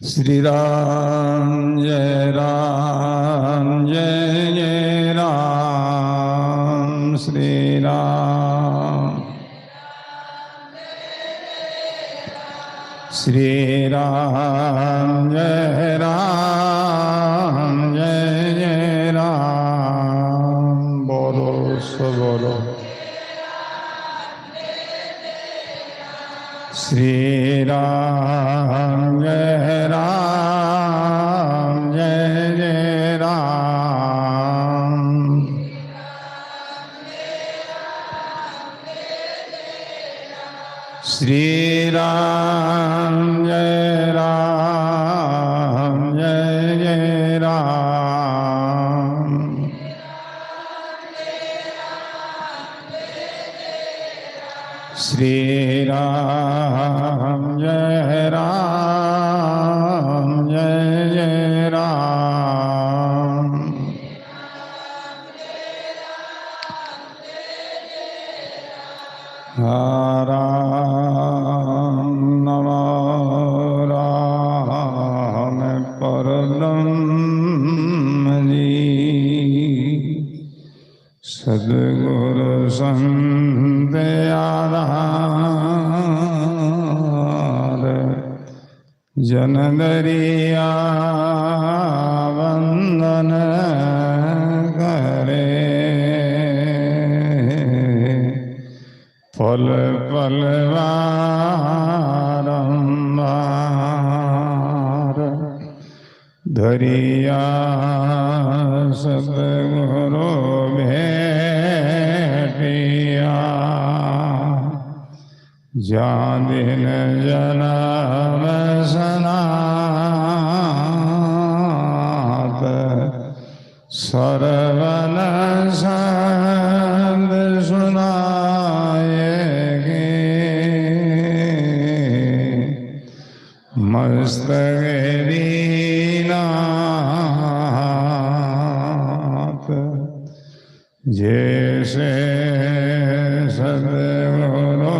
श्री राम जय जय राम श्री राम श्री राम जय जय राम बोलो सो बोलो श्री राम जय जय राम श्री राम जय जय राम श्री राम जय जय राम राम नमो राम परब्रह्म जी सद्गुरु संत आधार जन दरिया वंदन करे पल पल बारंबार धरिया सद्गुरु भेटिया जान दिन जन्म सनात सरवन संत सुनाएगे मस्तक दीनाथ जैसे सद्गुरु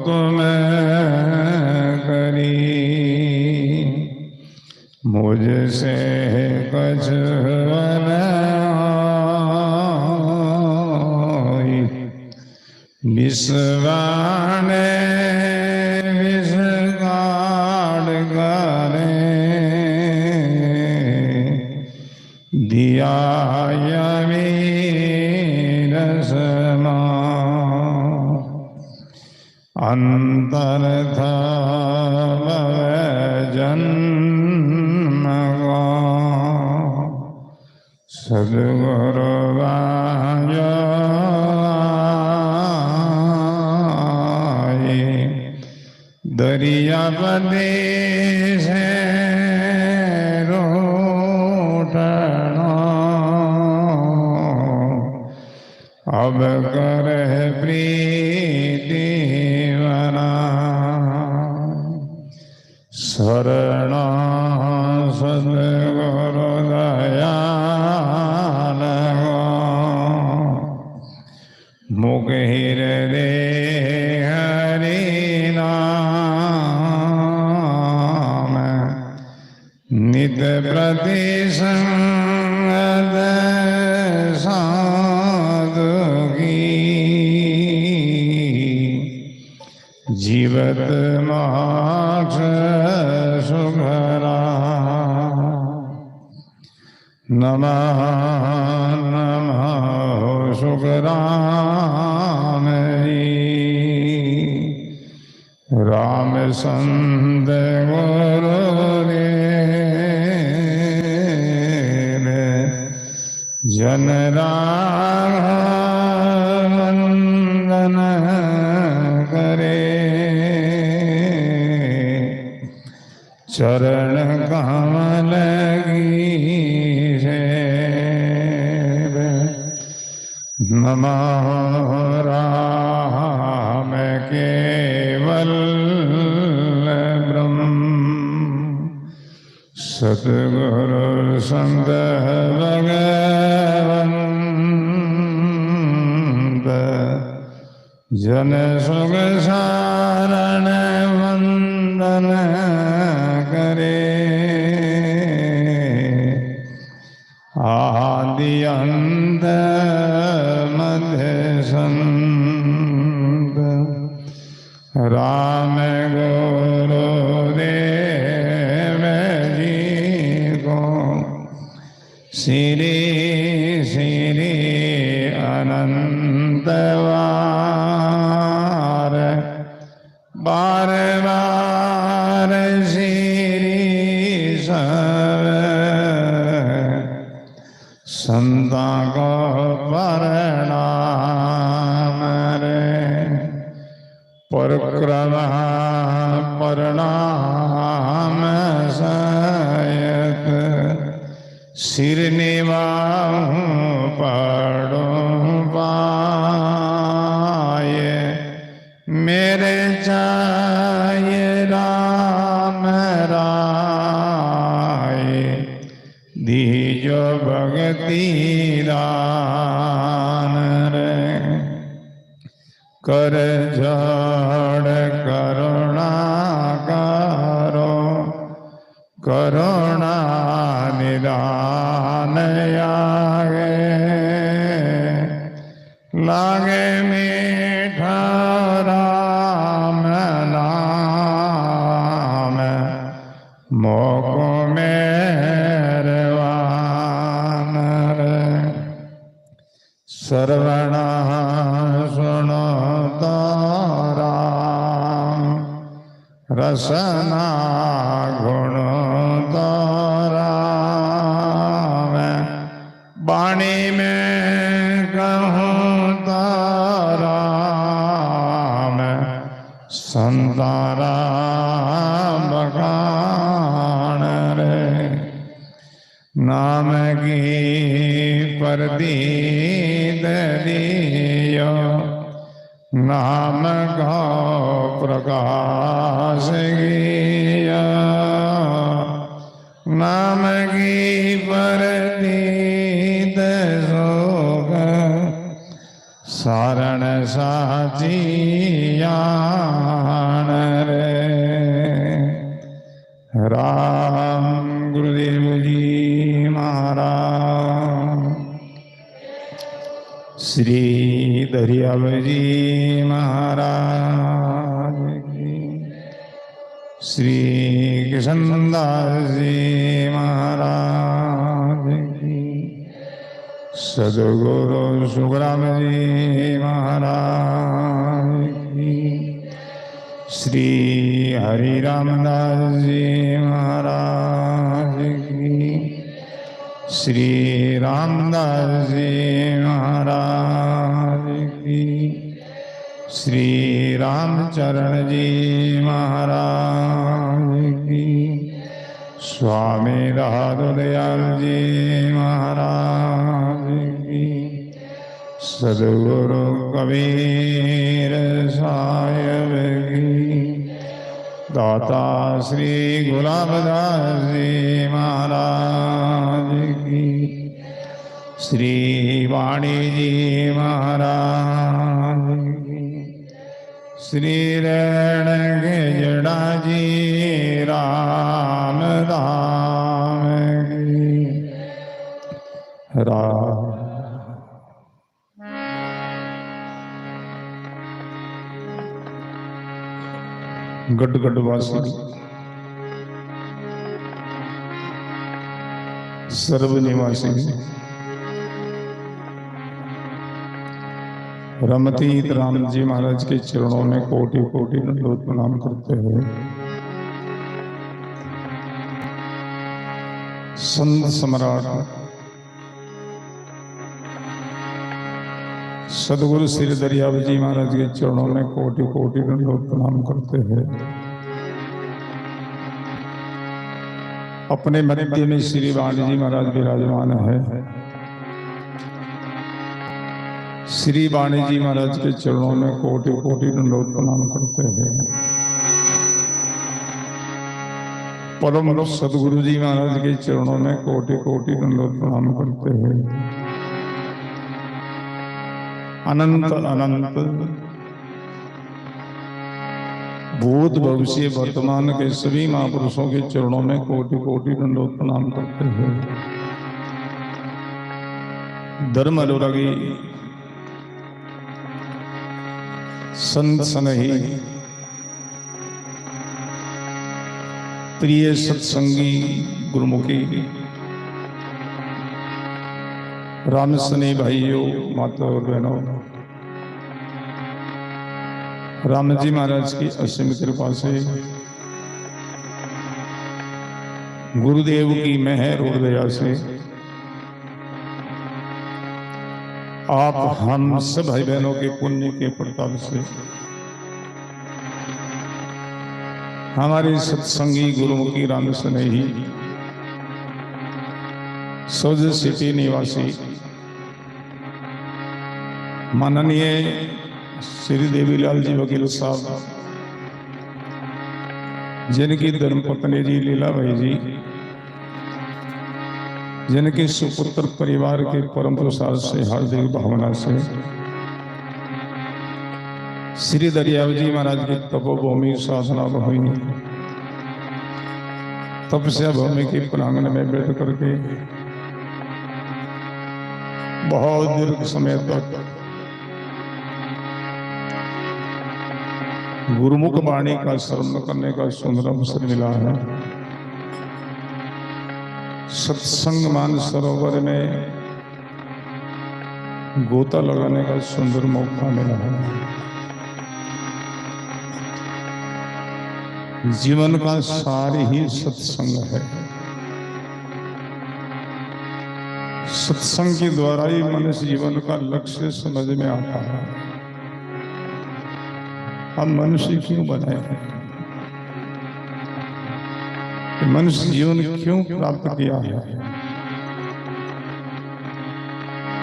तुम्हें करी मुझसे कछ विश्वाने विषगाड़ करे दिया यमी रसना अंतर था जन्म का सद्गुरु दरिया प्रदेश रोटना अब कर प्रीति वना शरण सद्गुरु दयाल मुख हृदय नित प्रति संगत साधु की जीवत मोक्ष सुखरा नमः नमः सुखराम राम संत गुरु जन राम वंदन करे चरण कमल की सेव नमः राम केवल ब्रह्म सद्गुरु संत भगवंत जन सुख सारण वंदन करे संत राम गुरुदेव जी को श्री श्री अनंत बार बार बार श्री सब संता को प्रणाम रे परिक्रमा प्रणाम सहित सिर निवाहु पड़ो पाए मेरे चाहिए राम राय दीजो भगति दान रे कर जोड़ करुणा करो करुणा निदान आगे लागे मीठा राम नाम मोको मेहरबान रे सर्वणा सुनो तो राम रसना गुण तो राम वाणी में कहूँ तो राम संता राम बखान रे नाम की प्रदीद दियो नाम का प्रकाश गिया नाम की प्रदीद सोग सारण साचियान रे राम गुरुदेव जी महाराज श्री दरियाव जी महाराज की श्री कृष्णदास जी महाराज की सदगुरु सुखराम जी महाराज की श्री हरि रामदास जी महाराज की श्री रामदास जी महाराज की श्री रामचरण जी महाराज की स्वामी दादोदयाल जी महाराज की सदगुरु कबीर साहिब की दाता श्री गुलाबदास जी महाराज की श्री वाणी जी महाराज की श्री रण के जड़ा जी राम धाम की राम गढ़गढ़वासी सर्व निवासी रमतीत राम जी महाराज के चरणों में कोटि कोटि दंडवत प्रणाम करते हुए संत सम्राट सदगुरु श्री दरियाव जी महाराज के चरणों में कोटि कोटि दंडवत प्रणाम करते हुए अपने मध्य में श्री वाणी जी महाराज विराजमान है। श्री वाणी जी महाराज के चरणों में कोटि कोटि दंडवत प्रणाम करते हैं। परम सदगुरु जी महाराज के चरणों में कोटि कोटि दंडवत प्रणाम करते हैं। अनंत अनंत भूत भविष्य वर्तमान के सभी महापुरुषों के चरणों में कोटि कोटि दंडवत प्रणाम करते हैं। धर्म अनुरागी संत सनही प्रिय सत्संगी गुरुमुखी राम सने भाइयों माता और बहनों, राम जी महाराज की असीम कृपा से गुरुदेव की मेहर और दया से आप हम सब भाई बहनों के पुण्य के प्रताप से हमारे सत्संगी गुरुमुखी राम सनेही सौज सिटी निवासी माननीय श्री देवीलाल जी वकील साहब, जिनकी धर्मपत्नी जी लीलाबाई जी, जिनके सुपुत्र परिवार के परम प्रसाद से हार्दिक भावना से श्री दरियाव जी महाराज की तपोभूमि साधना भूमि तपस्या भूमि के प्रांगण में बैठ करके बहुत दीर्घ समय तक गुरुमुख वाणी का श्रवण करने का सुंदर अवसर मिला है। सत्संग मान सरोवर में गोता लगाने का सुंदर मौका मिला है। जीवन का सार ही सत्संग है। सत्संग के द्वारा ही मनुष्य जीवन का लक्ष्य समझ में आता है। हम मनुष्य क्यों बने हैं, मनुष्य जीवन क्यों प्राप्त किया है,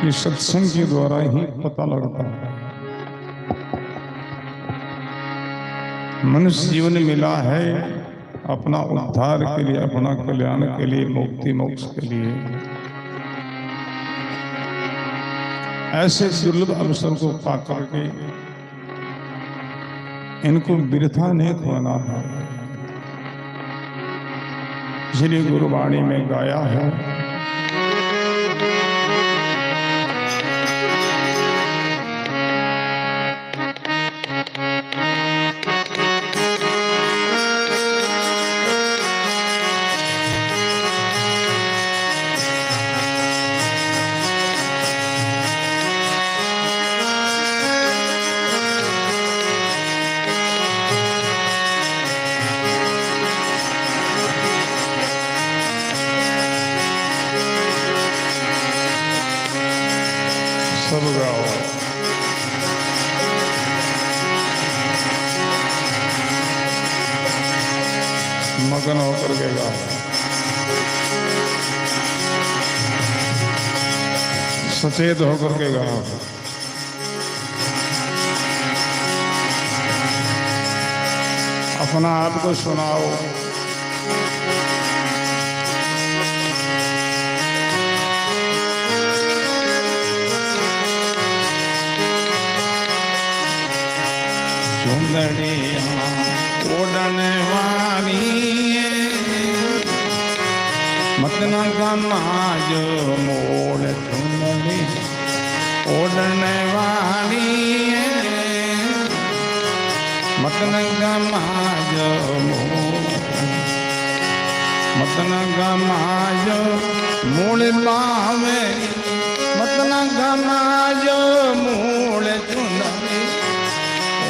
ये सत्संग के द्वारा ही पता लगता है। मनुष्य जीवन मिला है अपना उद्धार के लिए, अपना कल्याण के लिए, मुक्ति मोक्ष के लिए। ऐसे दुर्लभ अवसर को पाकर के इनको वृथा नहीं खोना है। इसलिए गुरुवाणी में गाया है, सब गाओ। मगन होकर के गाओ, सचेत होकर के गाओ। अपना आप को सुनाओ। सुंदरिया ओढ़ने वाली मतना गमाज मोड़, सुंदरी ओढ़ने वाली मतना गमाज मतना गमाज मूल पावे, मतना गमाज मूल सुंदरी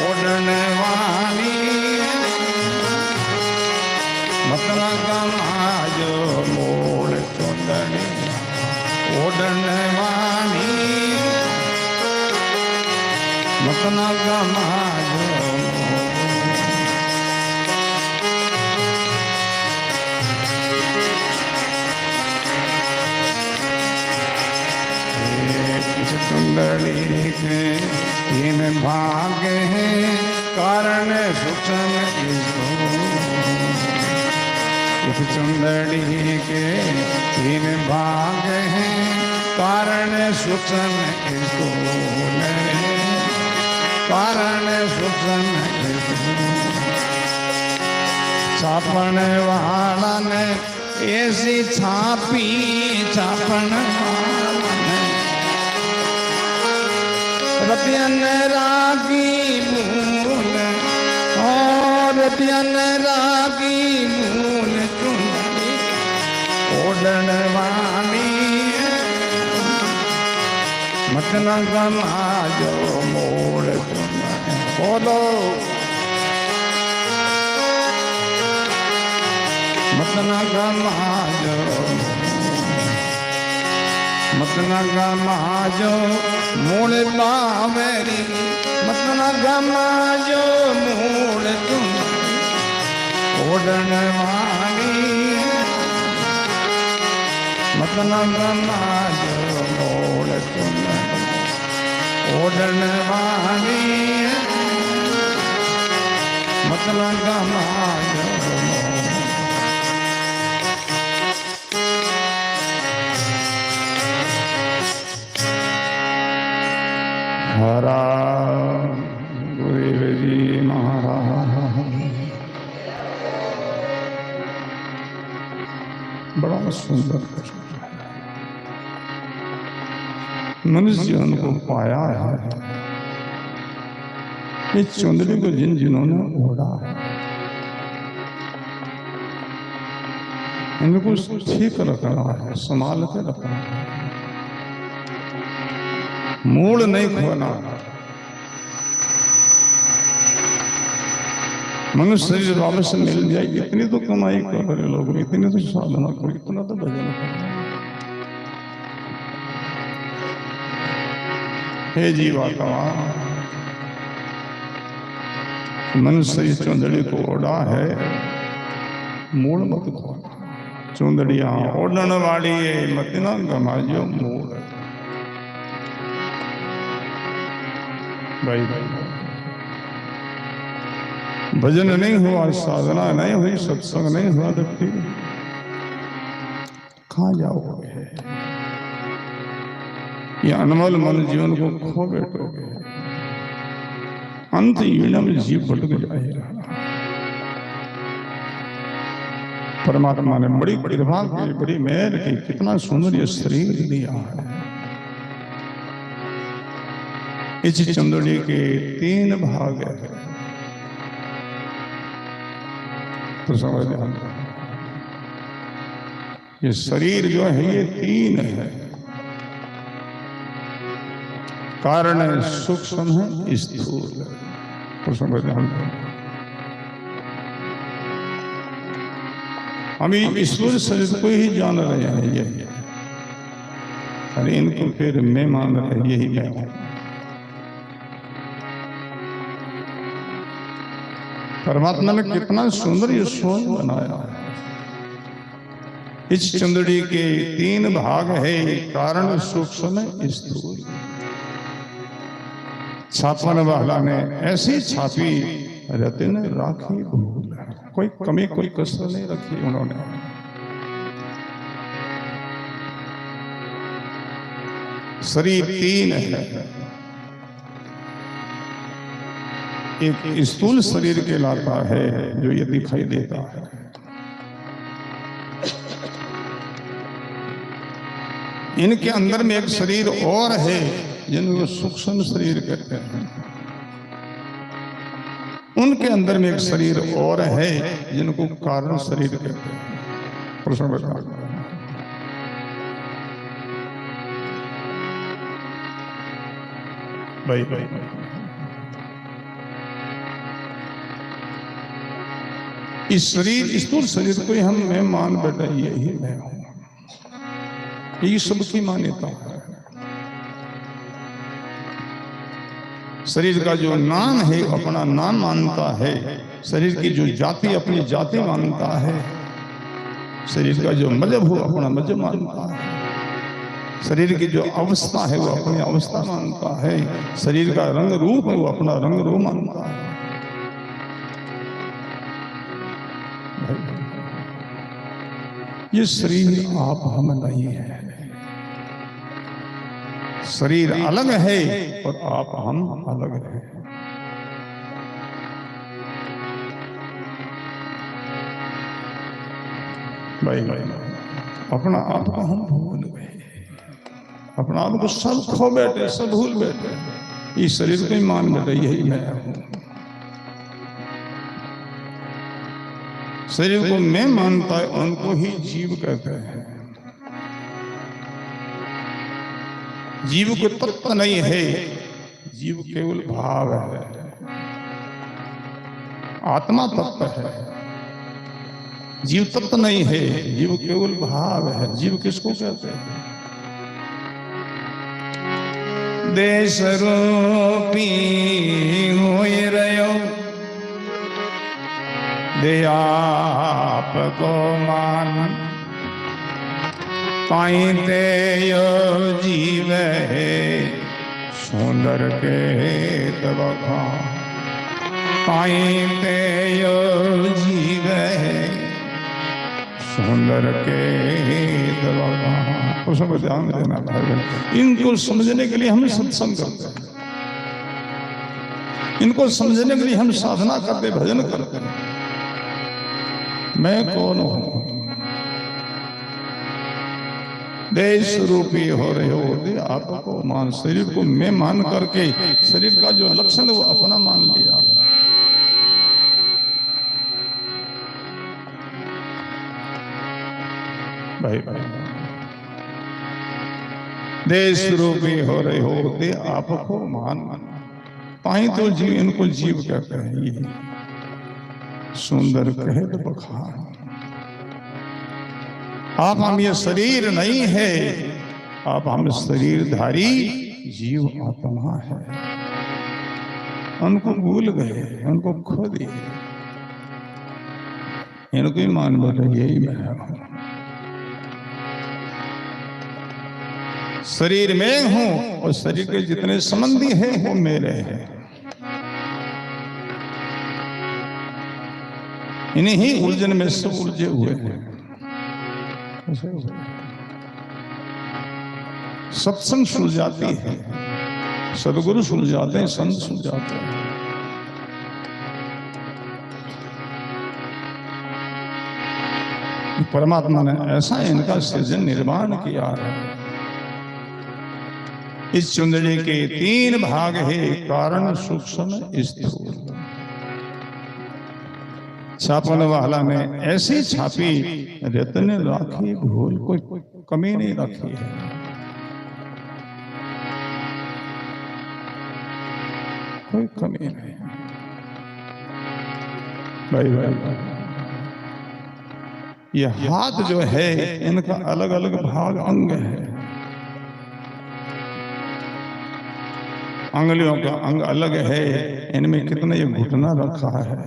ओढ़ने वाली मतना गमाज मोड़ चुंदड़ी ओढ़ने वाली मतना गमाज। चुंदड़ी के तीन भाग हैं, कारण सूक्ष्म इसको। इस चुंदड़ी के तीन भाग हैं, कारण सूक्ष्म इसको। कारण सूक्ष्म इसको। छापन वाला ने ऐसी छापी, छापन वाला ने रतियन रागी त्यन रागी मूल चुंदड़ी ओढ़ण वाली मत न गमाजो मोड़ चुंदड़ी। बोलो मत न गमाजो मत न गमाजो मूल बावेरी मत न गमाजो मूल चुंदड़ी ओढ़ण वाली मत न गमाजो मूल चुंदड़ी ओढ़ण वाली मत न गमाजो हरा गुरुदेव जी महाराज। बड़ा सुंदर मनुष्य जीवन को पाया है। ये चुंदड़ी को जिन्होंने ओढ़ा है इनको ठीक रखना है, संभाल के रखना है, मूल नहीं खोना। मनुष्य शरीर वापस मिल जाए इतनी तो कमाई कर रहे लोग, इतनी तो साधना करो, इतना तो भजन करो। हे जीवात्मा मनुष्य इस चुंदड़ी को ओढ़ा है, मूल मत खोना। चुंदड़ियां ओढ़ने वाली मत ना गमाजो मूल। भाई भजन नहीं हुआ, साधना नहीं हुई, सत्संग नहीं हुआ तो फिर कहाँ जाओगे? ये अनमोल मन जीवन को खो बैठोगे, अंत यूना में जीव भटक जाएगा। परमात्मा ने बड़ी कृपा की, बड़ी मेहर की, कितना सुंदर ये शरीर दिया है। इस चंदड़ी के 3 भाग है, तो समझ लो ये शरीर जो है ये 3 है। कारण सूक्ष्म है, स्थूल है, तो समझ लो। हम ईश्वर शरीर को ही जान रहे हैं, यही अरे इनको फिर मैं मान रहे यही मैं हूं। परमात्मा ने कितना सुंदर ये सोच बनाया है। इस चंदड़ी के 3 भाग है, कारण सूक्ष्म स्थूल। छापन वाला ने ऐसी छापी रतन राखी भूल, कोई कमी कोई कसर नहीं रखी उन्होंने। शरीर 3 है, एक स्थूल शरीर कहलाता है जो ये दिखाई देता है। इनके अंदर में एक शरीर और है जिनको सूक्ष्म शरीर कहते हैं। उनके अंदर में एक शरीर और है जिनको कारण शरीर कहते हैं। प्रश्न बता भाई भाई इस शरीर स्थूल शरीर को ही हम मैं मान बैठा, यही मैं हूं, ये सबकी मान्यता है। शरीर का जो नाम है अपना नाम मानता है, शरीर की जो जाति अपनी जाति मानता है, शरीर का जो मजहब हो अपना मजहब मानता है, शरीर की जो अवस्था है वो अपनी अवस्था मानता है, शरीर का रंग रूप है वो अपना रंग रूप मानता है। ये शरीर आप हम नहीं है, शरीर अलग है और आप हम अलग है। भाई अपना आप को हम भूल गए, अपना आप को सब खो बैठे, सब भूल बैठे, इस शरीर को ही मान बैठे यही मैं हूं। शरीर को मैं मानता है उनको ही जीव कहते हैं। जीव को तत्व नहीं है, जीव केवल भाव है, आत्मा तत्व है। जीव तत्व नहीं है, जीव केवल भाव है। जीव किसको कहते हैं? देश रूपी होई रहो दे आपको मान, ताई ते यो जीव है सुंदर के तबखा, ताई ते यो जीव है सुंदर के तबखा। उसको ध्यान देना भाई। इनको समझने के लिए हम सत्संग करते हैं, इनको समझने के लिए हम साधना करते, भजन करते हैं। मैं कौन हूं? देश रूपी हो रहे हो दे आपको मान। शरीर को मैं मान करके शरीर का जो लक्षण वो अपना मान लिया। भाई भाई देश रूपी हो रहे हो दे आपको मान, पाई तो जीव, इनको जीव कहते हैं। ये सुंदर कहे तो बखान। आप हम ये शरीर नहीं है, आप हम शरीरधारी जीव आत्मा है। उनको भूल गए, उनको खो दिए, इनको ही मान बैठे यही मैं हूं। शरीर में हूं और शरीर के जितने संबंधी हैं वो मेरे हैं। इन्हीं ही उलझन में सब उलझे हुए हैं। सत्संग सुलझाती है, सदगुरु सुलझाते हैं, संत सुलझाते हैं। परमात्मा ने ऐसा इनका सृजन निर्माण किया है। इस चुंदड़ी के 3 भाग है, कारण, सूक्ष्म, स्थूल। छापने वाला ने ऐसी छापी, रत्न राखी भूल, कोई कमी नहीं रखी है। कोई कमी नहीं। भाई भाई ये हाथ जो है इनका अलग अलग भाग अंग है। अंगुलियों का अंग अलग है, इनमें कितना ये घुटना रखा है,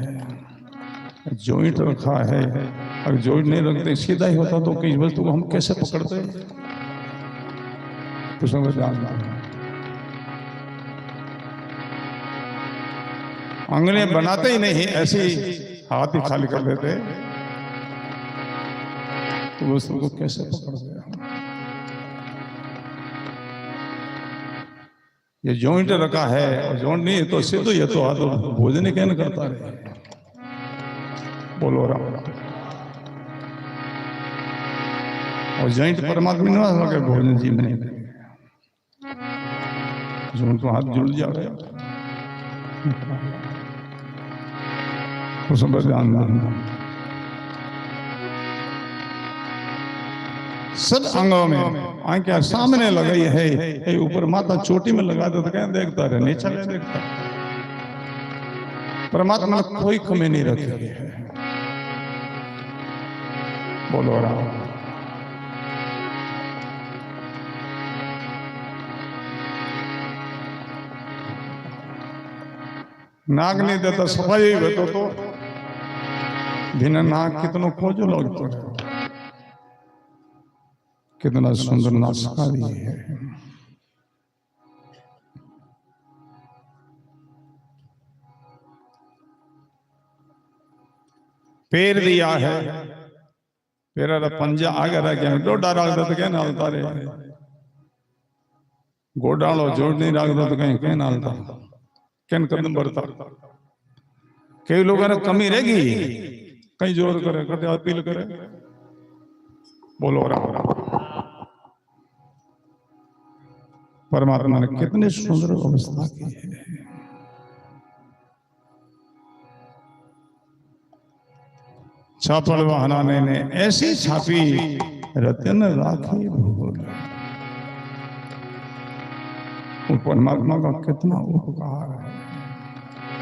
जॉइंट रखा है। अगर जॉइंट नहीं रखते सीधा ही होता तो किसी वस्तु को हम कैसे पकड़ते? तो समझ जानना, अंगुलियां बनाते ही नहीं, ऐसे ही हाथ ही खाली कर देते, तो वस्तु को कैसे पकड़ते? ये जॉइंट रखा है और जॉइंट नहीं है तो सीधे ये तो हाथ भोजन ही कहना करता रहे। बोलो राम राम। और जॉइंट परमात्मा नहीं लगे, भोजन जीव नहीं लगे। जॉइंट तो हाथ जुड़ जाए तो सब ध्यान देना। सब अंगों में आंखें सामने लगाई है, ऊपर माथा चोटी में लगा दो तो क्या देखता रहे, नीचे नहीं देखता। परमात्मा ने कोई कमी नहीं रखी है। बोलो राम। नाक नहीं देता, सफाई बेतो तो बिना नाक कितनों खोजो लोग तो कितना सुंदर नाशकारी है। पैर दिया है, पैर पंजा आगे रह गया, डोडा रख दो तो क्या नालता रे, गोडालो जोड़ नहीं रख दो तो कहीं क्या नालता, कैन कदम बढ़ता। कई लोगों ने कमी रहेगी, कहीं जोर करे, कहीं अपील करे। बोलो राम राम। परमात्मा ने कितनी सुंदर अवस्था की है। छापड़ बहाने ने ऐसी छापी रतन राखी भूल। वो परमात्मा का कितना उपकार है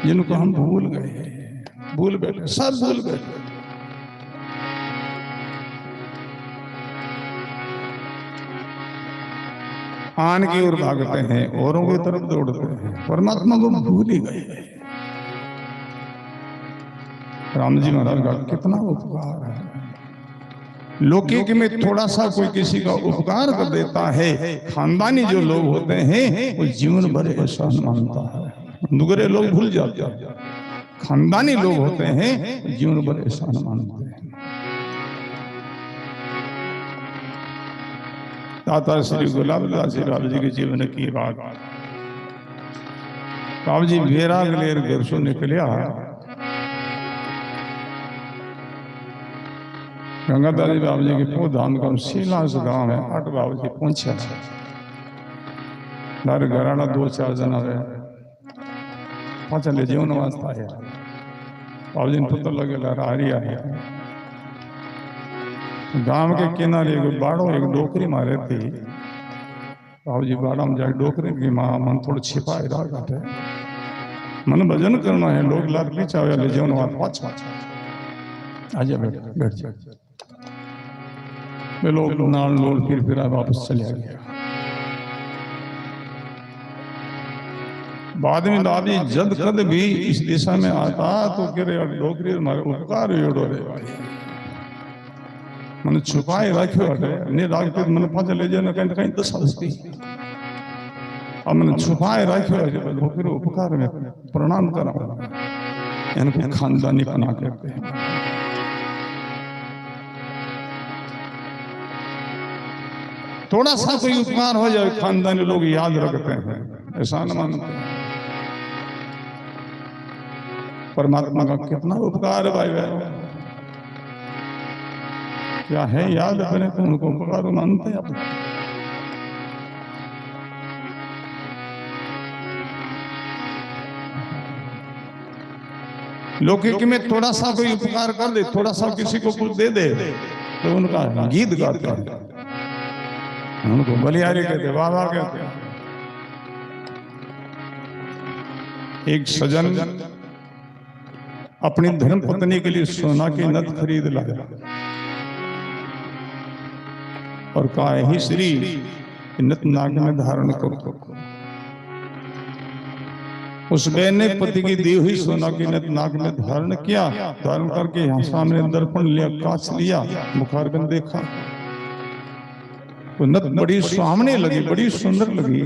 जिनको हम भूल गए, भूल बैठे, सब भूल बैठे। आन की ओर भागते हैं, औरों की तरफ दौड़ते हैं, परमात्मा को भूल ही गए। राम जी महाराज का कितना उपकार है। लौकिक में थोड़ा सा कोई किसी का उपकार कर देता है, खानदानी जो लोग होते हैं वो जीवन भर एहसान मानता है। नुगरे लोग भूल जाते हैं, खानदानी लोग होते हैं जीवन भर एहसान मानते हैं। दाता श्री गुलाबदास जी बाबू जी के जीवन की बात। बाबू जी वैराग लेर घर से निकलिया, गंगादास जी बाबू जी के पोधान का सीलास गांव है, 8 बाबू जी पहुंचा। लारे घराना 2-4 जना है, पाचा ले जीवन वास्ता है। बाबू जी ने पता लगे लारा हरिया है। गांव के किनारे एक बाड़ो, एक डोकरी मारे थी। बाबू जी बाड़ा में जाके डोकरी की माँ मन थोड़ा छिपाए रहा घाटे, मन भजन करना है, लोग लार पीछा ले जीवन वास्ता पाचा आजा बैठ बैठ जा। वे लोग नाल लोल फिर वापस चले गया। बाद में बाबू जी जब कद भी इस दिशा में आता तो कह रहे डोकरी हमारे उपकार जोड़ो रे भाई, मन छुपाए रखो हटे नहीं राखते मन पाछे ले जाने कहीं कहीं दशा होती। अब मन छुपाए रखो है डोकरी उपकार में प्रणाम करा, इनको खानदानी बना कहते हैं। थोड़ा सा कोई उपकार हो जाए खानदानी लोग याद रखते हैं, एहसान मानते हैं। परमात्मा का कितना उपकार है भाई बहन, क्या है याद अपने को, उनको उपकार मानते हैं अपने। लौकिक में थोड़ा सा कोई उपकार कर दे, थोड़ा सा किसी को कुछ दे दे तो उनका गीत गाते हैं, उनको बलिहारी कहते, बाबा कहते। एक सजन अपनी धर्म पत्नी के लिए सोना की नथ खरीद लाया और कहा ही श्री नथ नाक में धारण करो। उस बहन ने पति की दी हुई सोना की नथ नाक में धारण किया, धारण करके यहाँ सामने दर्पण लिया, कांच लिया, मुखारबिंद देखा तो नथ बड़ी सुहावनी लगी, बड़ी सुंदर लगी।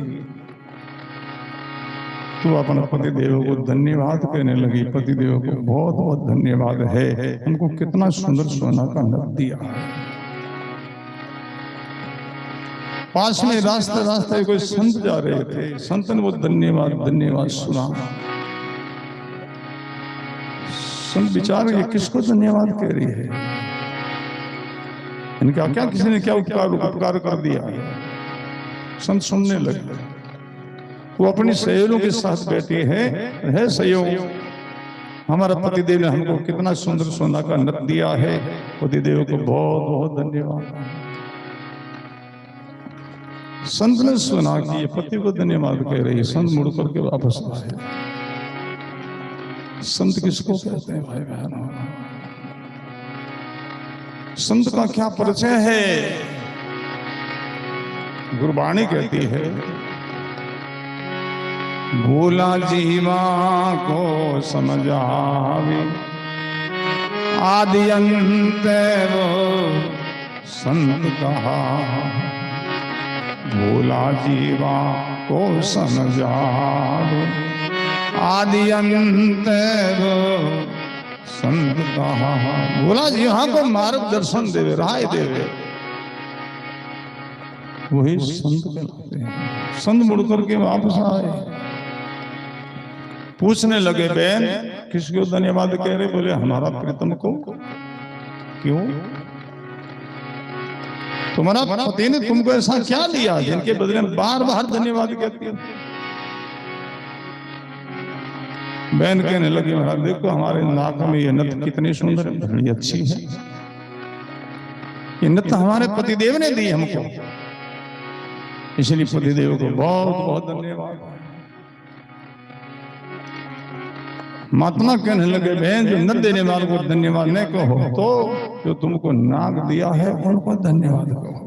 तो अपना पति देव को धन्यवाद कहने लगी, पति देव को बहुत बहुत धन्यवाद है, हमको कितना सुंदर सोना का नथ दिया है। पास में रास्ते रास्ते कोई संत जा रहे थे, संत ने वो धन्यवाद धन्यवाद सुना। संत विचार ये किसको धन्यवाद कह रही है, इनका क्या किसी ने क्या उपकार कर दिया। संत सुनने लगे, वो अपनी सहेलियों के साथ बैठे है सहयोग, हमारा पतिदेव ने हमको कितना सुंदर सोना का नथ दिया है, पतिदेव को बहुत बहुत धन्यवाद। संत ने सुना कि ये पति को धन्यवाद कह रही है, संत मुड़ करके वापस आए। संत किसको कहते हैं भाई बहनों, संत का क्या परिचय है। गुरबाणी कहती है, भूला जीवा को समझावे आदि अंत वो संत कहा। भूला जीवा को समझावे आदि अंत वो संत कहा। भूला जीवा को मार्गदर्शन देवे, राह देवे, वही संत कहते हैं। संत मुड़ करके वापस आए, पूछने लगे बहन किसको धन्यवाद कह रहे, बोले हमारा प्रीतम को। क्यों, तुम्हारा पति ने तुमको ऐसा क्या दिया जिनके बदले में बार बार धन्यवाद कहती हो। बहन कहने लगी महाराज देखो हमारे नाक में ये नथ कितनी सुंदर है, बड़ी अच्छी है। ये नथ हमारे पतिदेव ने दी हमको, इसलिए पतिदेव को बहुत बहुत धन्यवाद। महात्मा कहने लगे बहन जो नथ देने वाले को धन्यवाद नहीं कहो तो जो तुमको नाक दिया है उनको धन्यवाद कहो।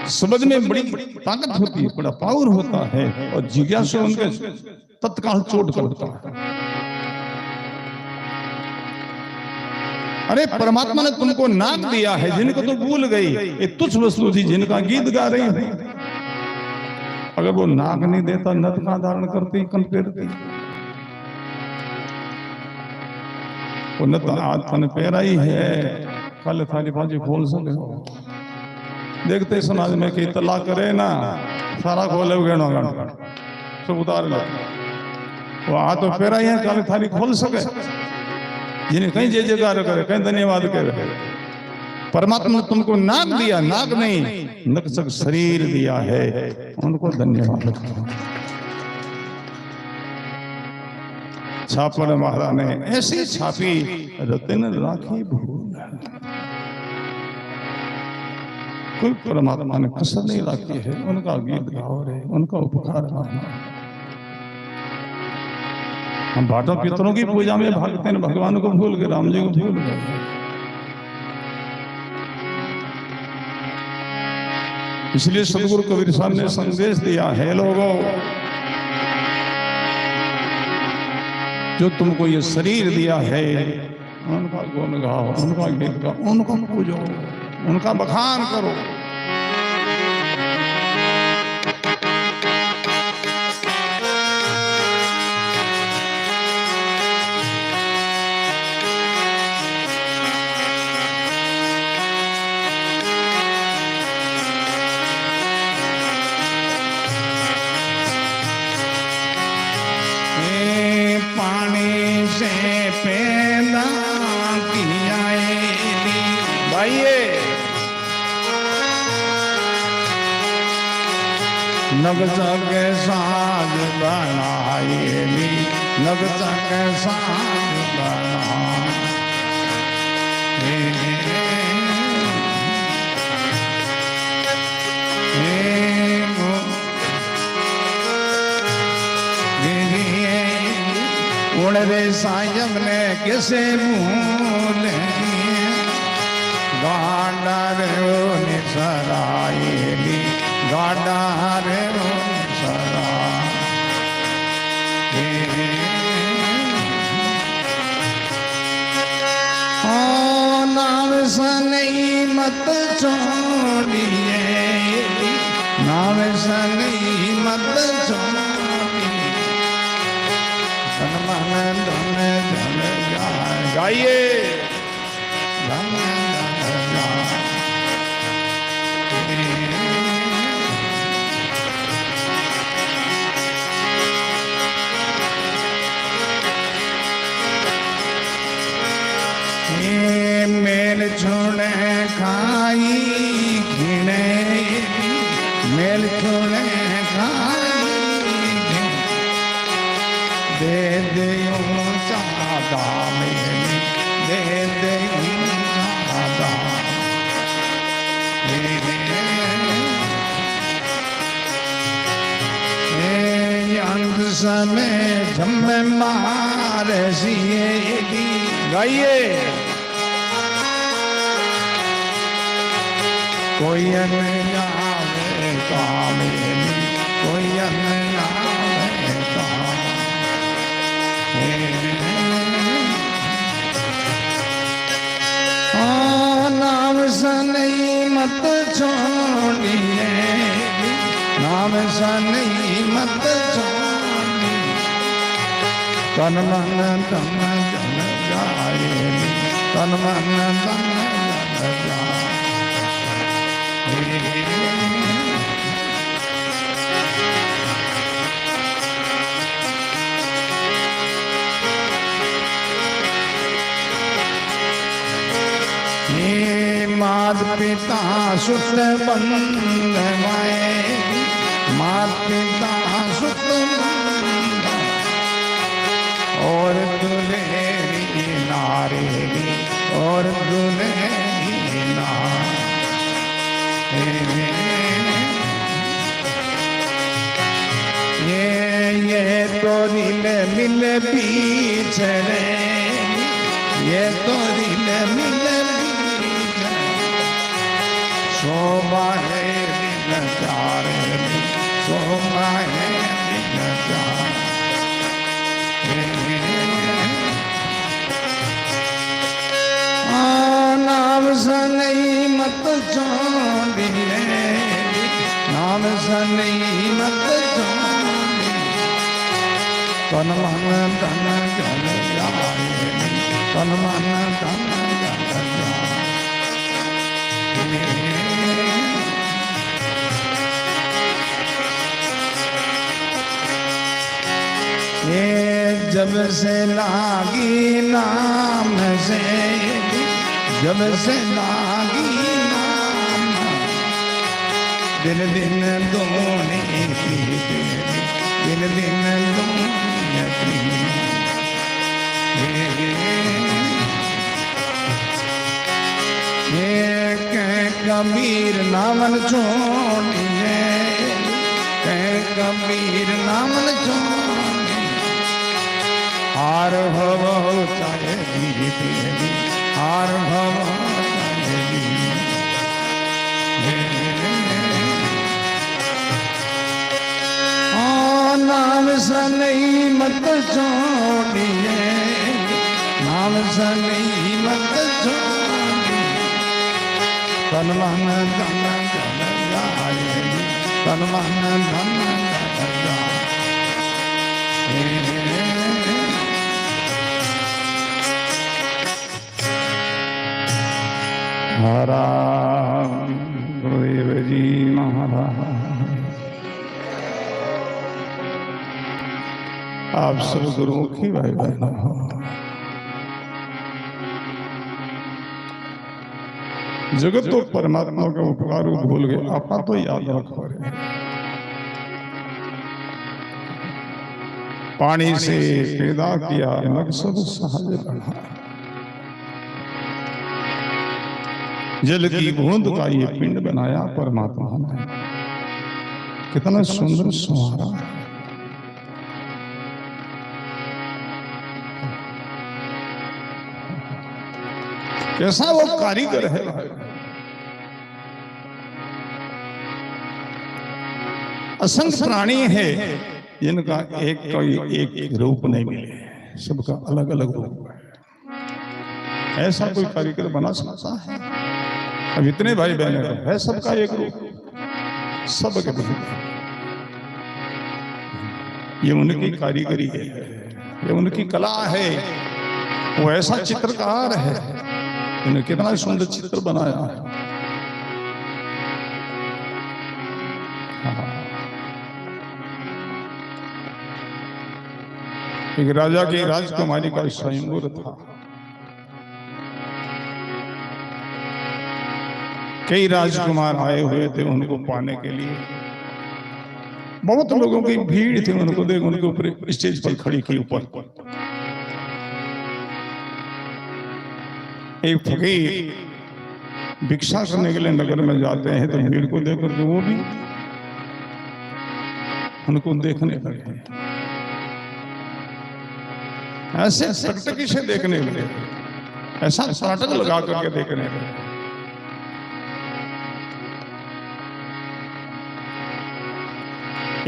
समझ में बड़ी ताकत होती है, बड़ा पावर होता है और जिज्ञासु उनके तत्काल चोट करता है। अरे परमात्मा ने तुमको नाक दिया है, जिनको तो भूल गई, ये तुच्छ वस्तु थी जिनका गीत गा रही है। अगर वो नाक नहीं देता नथ का धारण करती कल फेरती। वो नथ आज तन पैरा ही है, कल थाली भाजी खोल सके। देखते समाज में कि तला करे ना सारा खोले गेणो सब उतार लो। वो आ तो पैरा ही है, कल थाली खोल सके। जिन्हें कहीं जय जयकार करे, कहीं धन्यवाद करे। परमात्मा ने तुमको नाक दिया, नाक नहीं नक्सक शरीर दिया है, उनको धन्यवाद करो। छापड़ महाराज ने ऐसी छापी रतन राखी भूल। कोई परमात्मा ने कसर नहीं रखी है, उनका गीत गाओ रे, उनका उपकार मानो। हम भाटा पितरों की पूजा में भागते हैं, भगवान को भूल गए, राम जी को भूल गए। इसलिए सदगुरु कबीर साहब ने संदेश दिया है लोगों, जो तुमको ये शरीर दिया है उनका गुण गाओ, उनका गीत गाओ, उनको पूजो, उनका बखान करो। पानी से पैदा किया भाइये, नगचा के साज बनाएली, नगचा के साज बनाए। उड़ रे सायम ने किसे भूले, गाड़ा रे सरायली, गाड़ा रे सरा। ओ नाम सनई मत छोड़िए, नाम सनई मत छोड़िए। धन मन धन धन जाए, गाइए धन धन जाए। मेल छोड़े खाई घिने, मेल छोड़े खाई दे दे चादा मेरी, दे दे चादा। अंत समय झम्मे मारे सिए, गाइए कोई न आवे कामिनी, कोई न आवे कामिनी। नाम सनई मत छोड़िए, नाम सनई मत छोड़िए। तन मन धन जन जाए, तन मन धन जन जाए। मात पिता सुत बंधवाए, मात पिता सुत और दुलेरी नारी और दुलेरी नारी। ये तो दिल मिल बिछड़े, ये तो दिल मिल बिछड़े, शोभा है दिन चारे, शोभा है दिन चारे। नाम सनई मत छोड़िए, नाम सनई मत छोड़िए, तन मन धन जन जाए, तन मन धन जन जाए। ये जब से लागी नाम से, जब से लागी नाम, दिन दिन दोनी प्रीति, दिन दिन दोनी प्रीति। ये कबीर नामन छोड़िए, कबीर नामन छोड़िए, हार भव चाहे दीदी, हार भव चाहे दीदी। नाम सनई मत छोड़िए, नाम सनई मत छोड़िए, तन मन धन जन जाए, तन मन धन जन जाए। हरा गुरुदेव जी महाराज, आप सब गुरुओं की भाई बहनों हो। जगत तो परमात्मा का उपकार भूल गए, आपा तो याद रखो रे। पानी से पैदा किया मकसद सहज बना, जल की बूंद का ये पिंड बनाया परमात्मा ने। कितना सुंदर सुहारा है। कैसा वो कारीगर है। असंख्य प्राणी है जिनका एक कोई एक रूप नहीं मिले, सबका अलग अलग रूप है। ऐसा कोई कारीगर बना सकता है? अब इतने भाई बहन है, सबका एक रूप, सबके रूप। ये उनकी कारीगरी है, ये उनकी कला है। वो ऐसा चित्रकार है, उन्हें कितना सुंदर चित्र बनाया है। एक राजा की राजकुमारी का स्वयंवर था। कई राजकुमार आए हुए थे उनको पाने के लिए। बहुत लोगों की भीड़ थी, उनको देख उनके ऊपर स्टेज पर खड़ी की ऊपर एक फकीर भिक्षा करने के लिए नगर में जाते हैं, तो भीड़ को देख करके वो भी उनको देखने लगे। ऐसे टकटकी से देखने लगे, ऐसा फाटक लगा करके देखने लगे।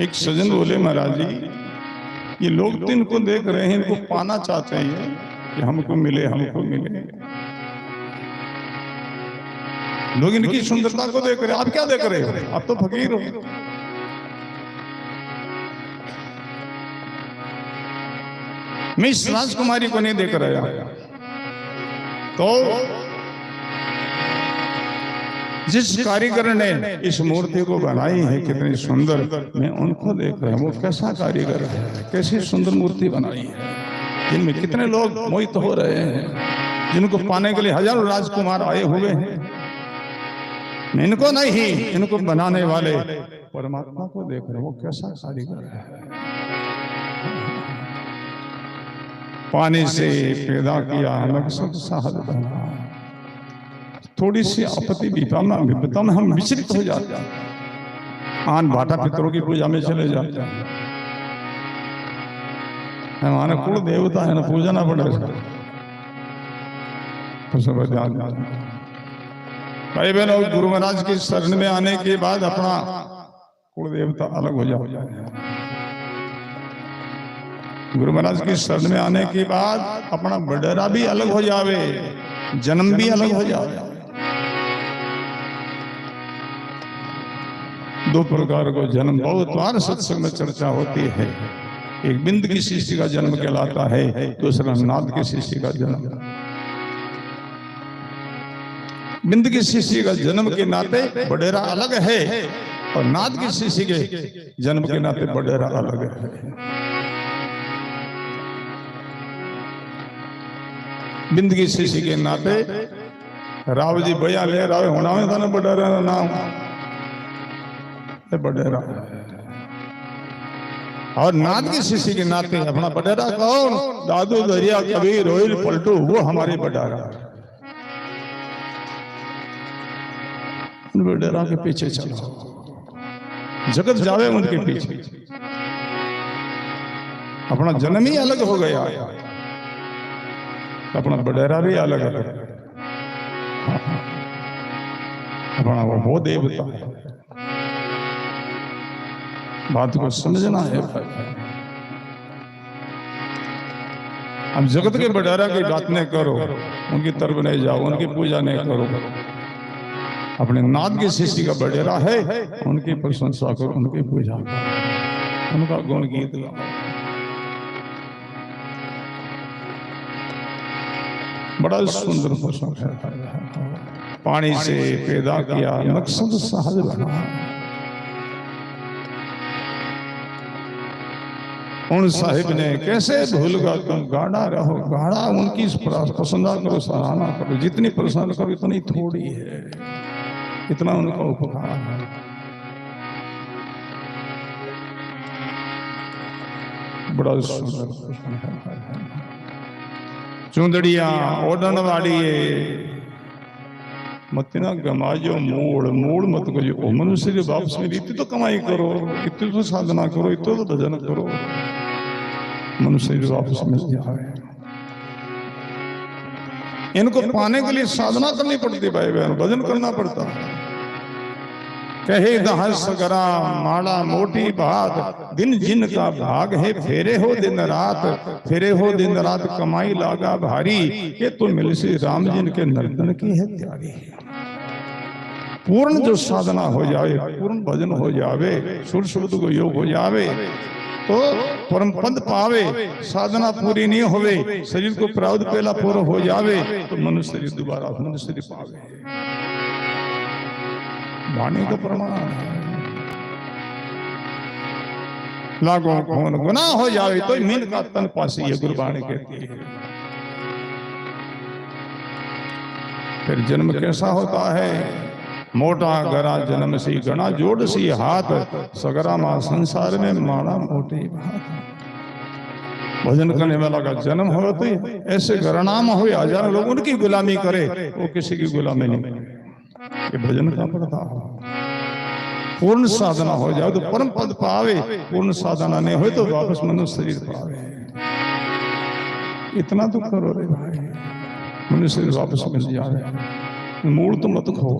एक सज्जन बोले, महाराज जी ये लोग तो इनको देख रहे हैं, इनको पाना चाहते हैं कि हमको मिले, हमको मिले। लोग इनकी सुंदरता को देख रहे हैं, आप क्या देख रहे हो? आप तो फकीर हो। मैं इस राजकुमारी को नहीं देख रहा। तो जिस कारीगर ने इस मूर्ति को बनाई है, कितनी सुंदर, मैं उनको देख रहा हूं। वो कैसा कारीगर है, कैसी सुंदर मूर्ति बनाई है, जिनमें कितने लोग मोहित हो रहे हैं, जिनको पाने के लिए हजारों राजकुमार आए हुए हैं। इनको नहीं, इनको बनाने वाले परमात्मा को देख रहे, वो कैसा कारीगर है। पानी से पैदा किया, नक्शत साहब बना। थोड़ी सी आपत्ति विपदा में हम विचलित हो जाते हैं, आन भाटा पितरों की पूजा में चले जाते हैं। हमारे कुल देवता है ना, पूजना पड़ेगा। तो सब ध्यान भाई बहनों, गुरु महाराज की शरण में आने के बाद अपना कुल देवता अलग हो जाए। गुरु महाराज की शरण में आने के बाद अपना बडेरा भी अलग हो जावे, जन्म भी अलग हो जावे। दो प्रकार को जन्म बहुत बार सत्संग में चर्चा होती है। एक बिंद की शिष्य का जन्म कहलाता है, दूसरा नाद की शिष्य का जन्म। बिंद की शिष्य का जन्म के नाते बडेरा अलग है, और नाद की शिष्य के जन्म के नाते बडेरा अलग है। बिंद की शिष्य के नाते राव जी भैया ले राव होना में था ना, बडेरा का नाम बडेरा। और नाद की शिष्य के नाते अपना बडेरा कौन? दादू दरिया कबीर रोहिल पलटू, वो हमारे बडेरा। बडेरा के पीछे चलो, जगत जावे उनके पीछे। अपना जन्म ही अलग हो गया, अपना बडेरा भी अलग अलग। अपना वो देवता है, बात को समझना है। अब जगत के बडेरा की बात नहीं करो, उनकी तरफ नहीं जाओ, उनकी पूजा नहीं करो। अपने नाद के शिष्य का बडेरा है, उनकी प्रशंसा करो, उनकी पूजा करो, उनका गुण गीत गाओ। बड़ा सुंदर प्रसंग है। पानी से पैदा किया, नक्शत साहब बना। उन साहिब ने कैसे भूलगा तुम, गाढ़ा रहो गाढ़ा, उनकी पसंद करो, सराहना करो। जितनी प्रसन्न करो इतनी थोड़ी है, इतना उनका उपकार है। बड़ा सुंदर चुंदड़िया ओडन वाली मत ना गमाजो मूल, मूल मत करो। मनुष्य के वापस में इतनी तो कमाई करो, इतनी तो साधना करो, इतना तो भजन करो, मनुष्य के वापस मिल जाए। इनको पाने के लिए साधना करनी पड़ती भाई बहन, भजन करना पड़ता। कहे दह सगरा माड़ा मोटी बात, दिन जिन का भाग है फेरे हो दिन रात, फेरे हो दिन रात कमाई लागा भारी, ये तो मिल श्री राम जिन के नर्तन की है त्यारी। पूर्ण जो साधना हो जाए, पूर्ण भजन हो जावे, सुर शब्द को योग हो जावे, तो परम पद पावे। साधना पूरी नहीं होवे, शरीर को प्रारब्ध पहला पूरा हो जावे, तो मनुष्य शरीर दोबारा मनुष्य शरीर पावे। वाणी का प्रमाण है। लागो कौन गुनाह हो जावे तो मीन का तन पासी, ये गुरबाणी कहती है। फिर जन्म कैसा होता है? मोटा गरा जन्म सी गणा, जोड़ सी हाथ, सगरा मां संसार में माड़ा मोटी बात। भजन करने वाला का जन्म हो तो ऐसे गरनाम हो, हजार लोग उनकी गुलामी करे, वो किसी की गुलामी नहीं करे। ये भजन का पड़ता हो। पूर्ण साधना हो जाए तो परम पद पावे, पूर्ण साधना नहीं हो तो वापस मनुष्य शरीर पावे। इतना तो करो रे भाई, मनुष्य शरीर वापस मिल जाए। मूल तो मत खो।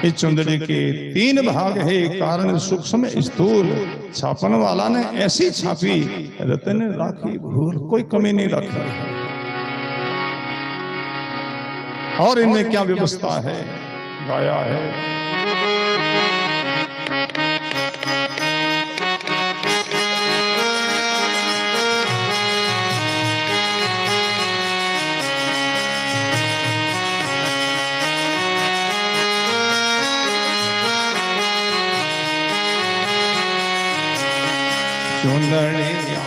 इस चुंदड़ी के 3 भाग है, कारण सूक्ष्म स्थूल। छापन वाला ने ऐसी छापी, रतन राखी भूल, कोई कमी नहीं रखी। और इनमें क्या व्यवस्था है गाया है। चुंदड़िया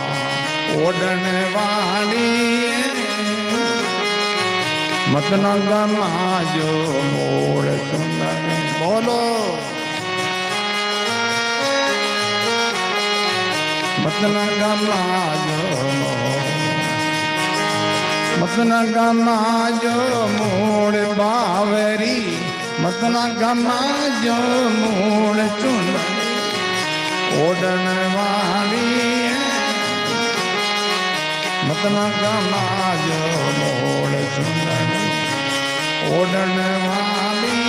ओढ़न वाली मत न गमाजो मोड़ चुनरी। बोलो मत न गमाजो मत न गमाजो मोड़ बावरी। मत न गमाजो मोड़ चुनरी ओढ़न वाली। मत न गमाजो मोड़ चुनरी ओढ़न वाली।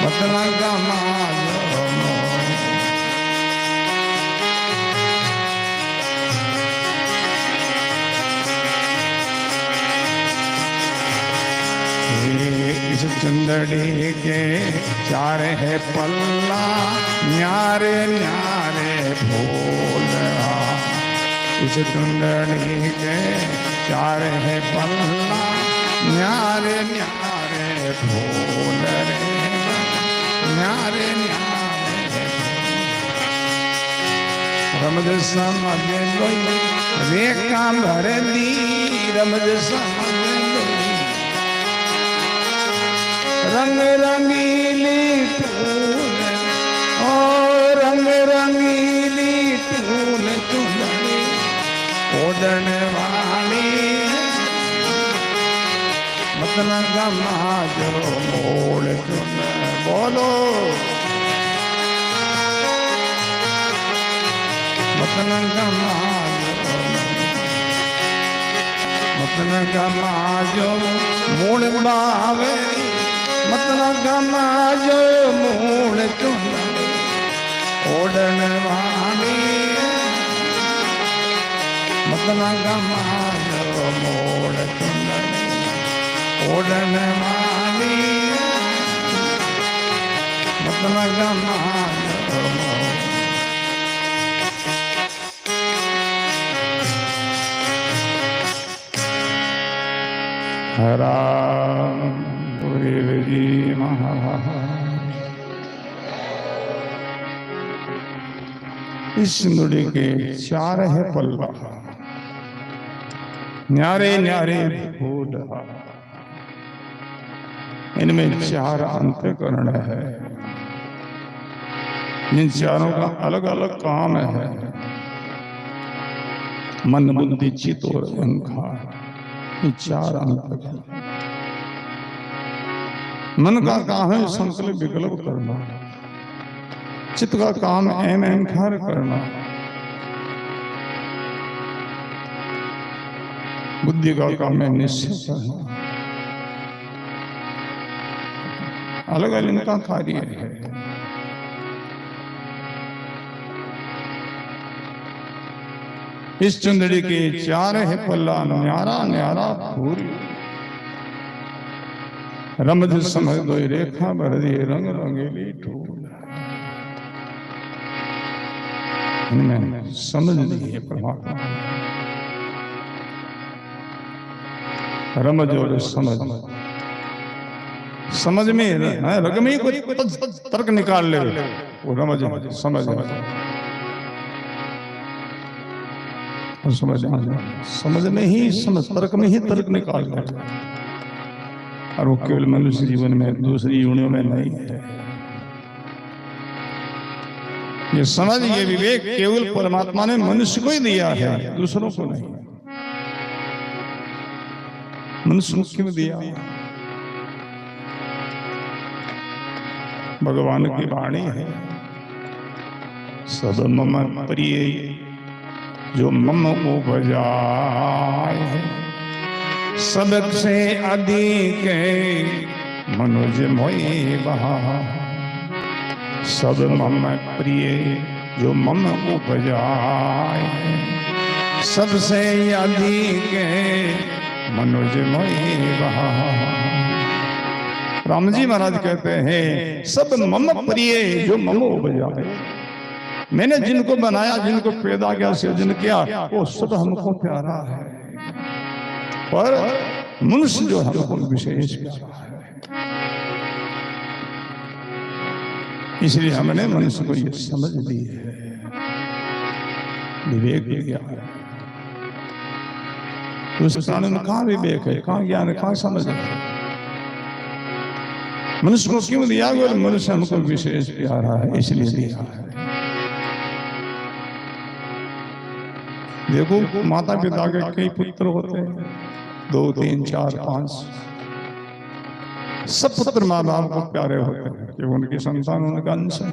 मत न गमाजो इस चंदड़ी के चार है पल्ला न्यारे न्यारे फूल। इस चंदड़ी के चार है पल्ला न्यारे न्यारे फूल रे न्यारे न्यारे। रमज समझ लो रेखा भर दी। रमज समझ लो रंग रंगीली फूल ओ रंग रंगीली फूल चुनरी ओढ़न वाली। मत न गमाजो मोड़ चुनरी। बोलो मत न गमाजो मत न गमाजो मोड़ बावरी। मत न गमाजो मोड़ चुनरी ओढ़न वाली। मत न गमाजो मोड़ चुनरी ओढ़न वाली। मत न गमाजो राम जी इस नुड़ी के चार है पल्ला न्यारे न्यारे फूल। इनमें चार अंतःकरण है। इन चारों का अलग अलग काम है। मन बुद्धि चित्त और अहंकार ये चार अंतःकरण। मन का काम है संकल्प विकल्प करना। चित्त का काम एम अहंकार करना। बुद्धि का काम है निश्चय करना। अलग अलग इनका कार्य है। इस चंदड़ी के चार है पल्ला न्यारा न्यारा फूल। रमज समझ दो रेखा भर दिए रंग रंगीली ठूल। इनमें समझ ली है परमात्मा। रमज और समझ समझ में रग में कोई तर्क निकाल ले वो रमज समझ समझ में ही समझ तर्क में ही तर्क निकाल ले। और वो केवल मनुष्य जीवन में दूसरी योनियों में नहीं है। ये समझ ये विवेक केवल परमात्मा ने मनुष्य को ही दिया है दूसरों को नहीं। मनुष्य को क्यों दिया? भगवान की वाणी है सब मम प्रिय जो मम उपजाए। सबसे अधिक मनुज मोहि बहा। सब मम प्रिय जो मम उपजाए। सबसे अधिक मनुज मोहि बहा। राम जी महाराज कहते हैं सब मम प्रिय जो मम उपजाए। मैंने जिनको बनाया जिनको पैदा किया सृजन किया वो सब हमको प्यारा है। पर मनुष्य जो हमको विशेष प्यारा है। इसलिए हमने मनुष्य को ये समझ ली है विवेक दिया है। तो उस प्राणी में कहाँ विवेक है, कहाँ ज्ञान है, कहाँ समझ है? मनुष्य को क्यों दिया गया? मनुष्य हमको विशेष प्यारा है इसलिए दिया है। देखो माता पिता के कई पुत्र होते हैं, 2 3 4 5, सब पुत्र माँ बाप को प्यारे होते हैं कि उनकी संतान उनका अंश है।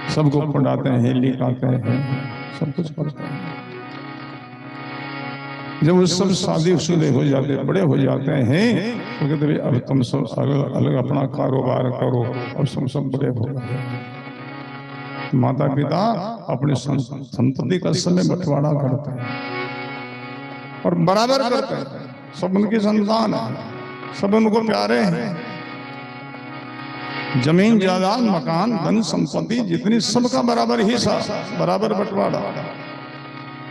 सबको पढ़ाते हैं, लिखाते हैं, सब कुछ करते हैं। जब वो सब शादी हो जाते, बड़े हो जाते हैं, तो कहते हैं अब तुम सब अलग अलग अपना कारोबार करो, अब सब बड़े हो गए। माता पिता अपने संतति का समय बंटवारा करते हैं और बराबर करते हैं। सब उनकी संतान है, सब उनको प्यारे हैं। जमीन जायदाद मकान धन संपत्ति जितनी सबका बराबर हिस्सा, बराबर बंटवारा।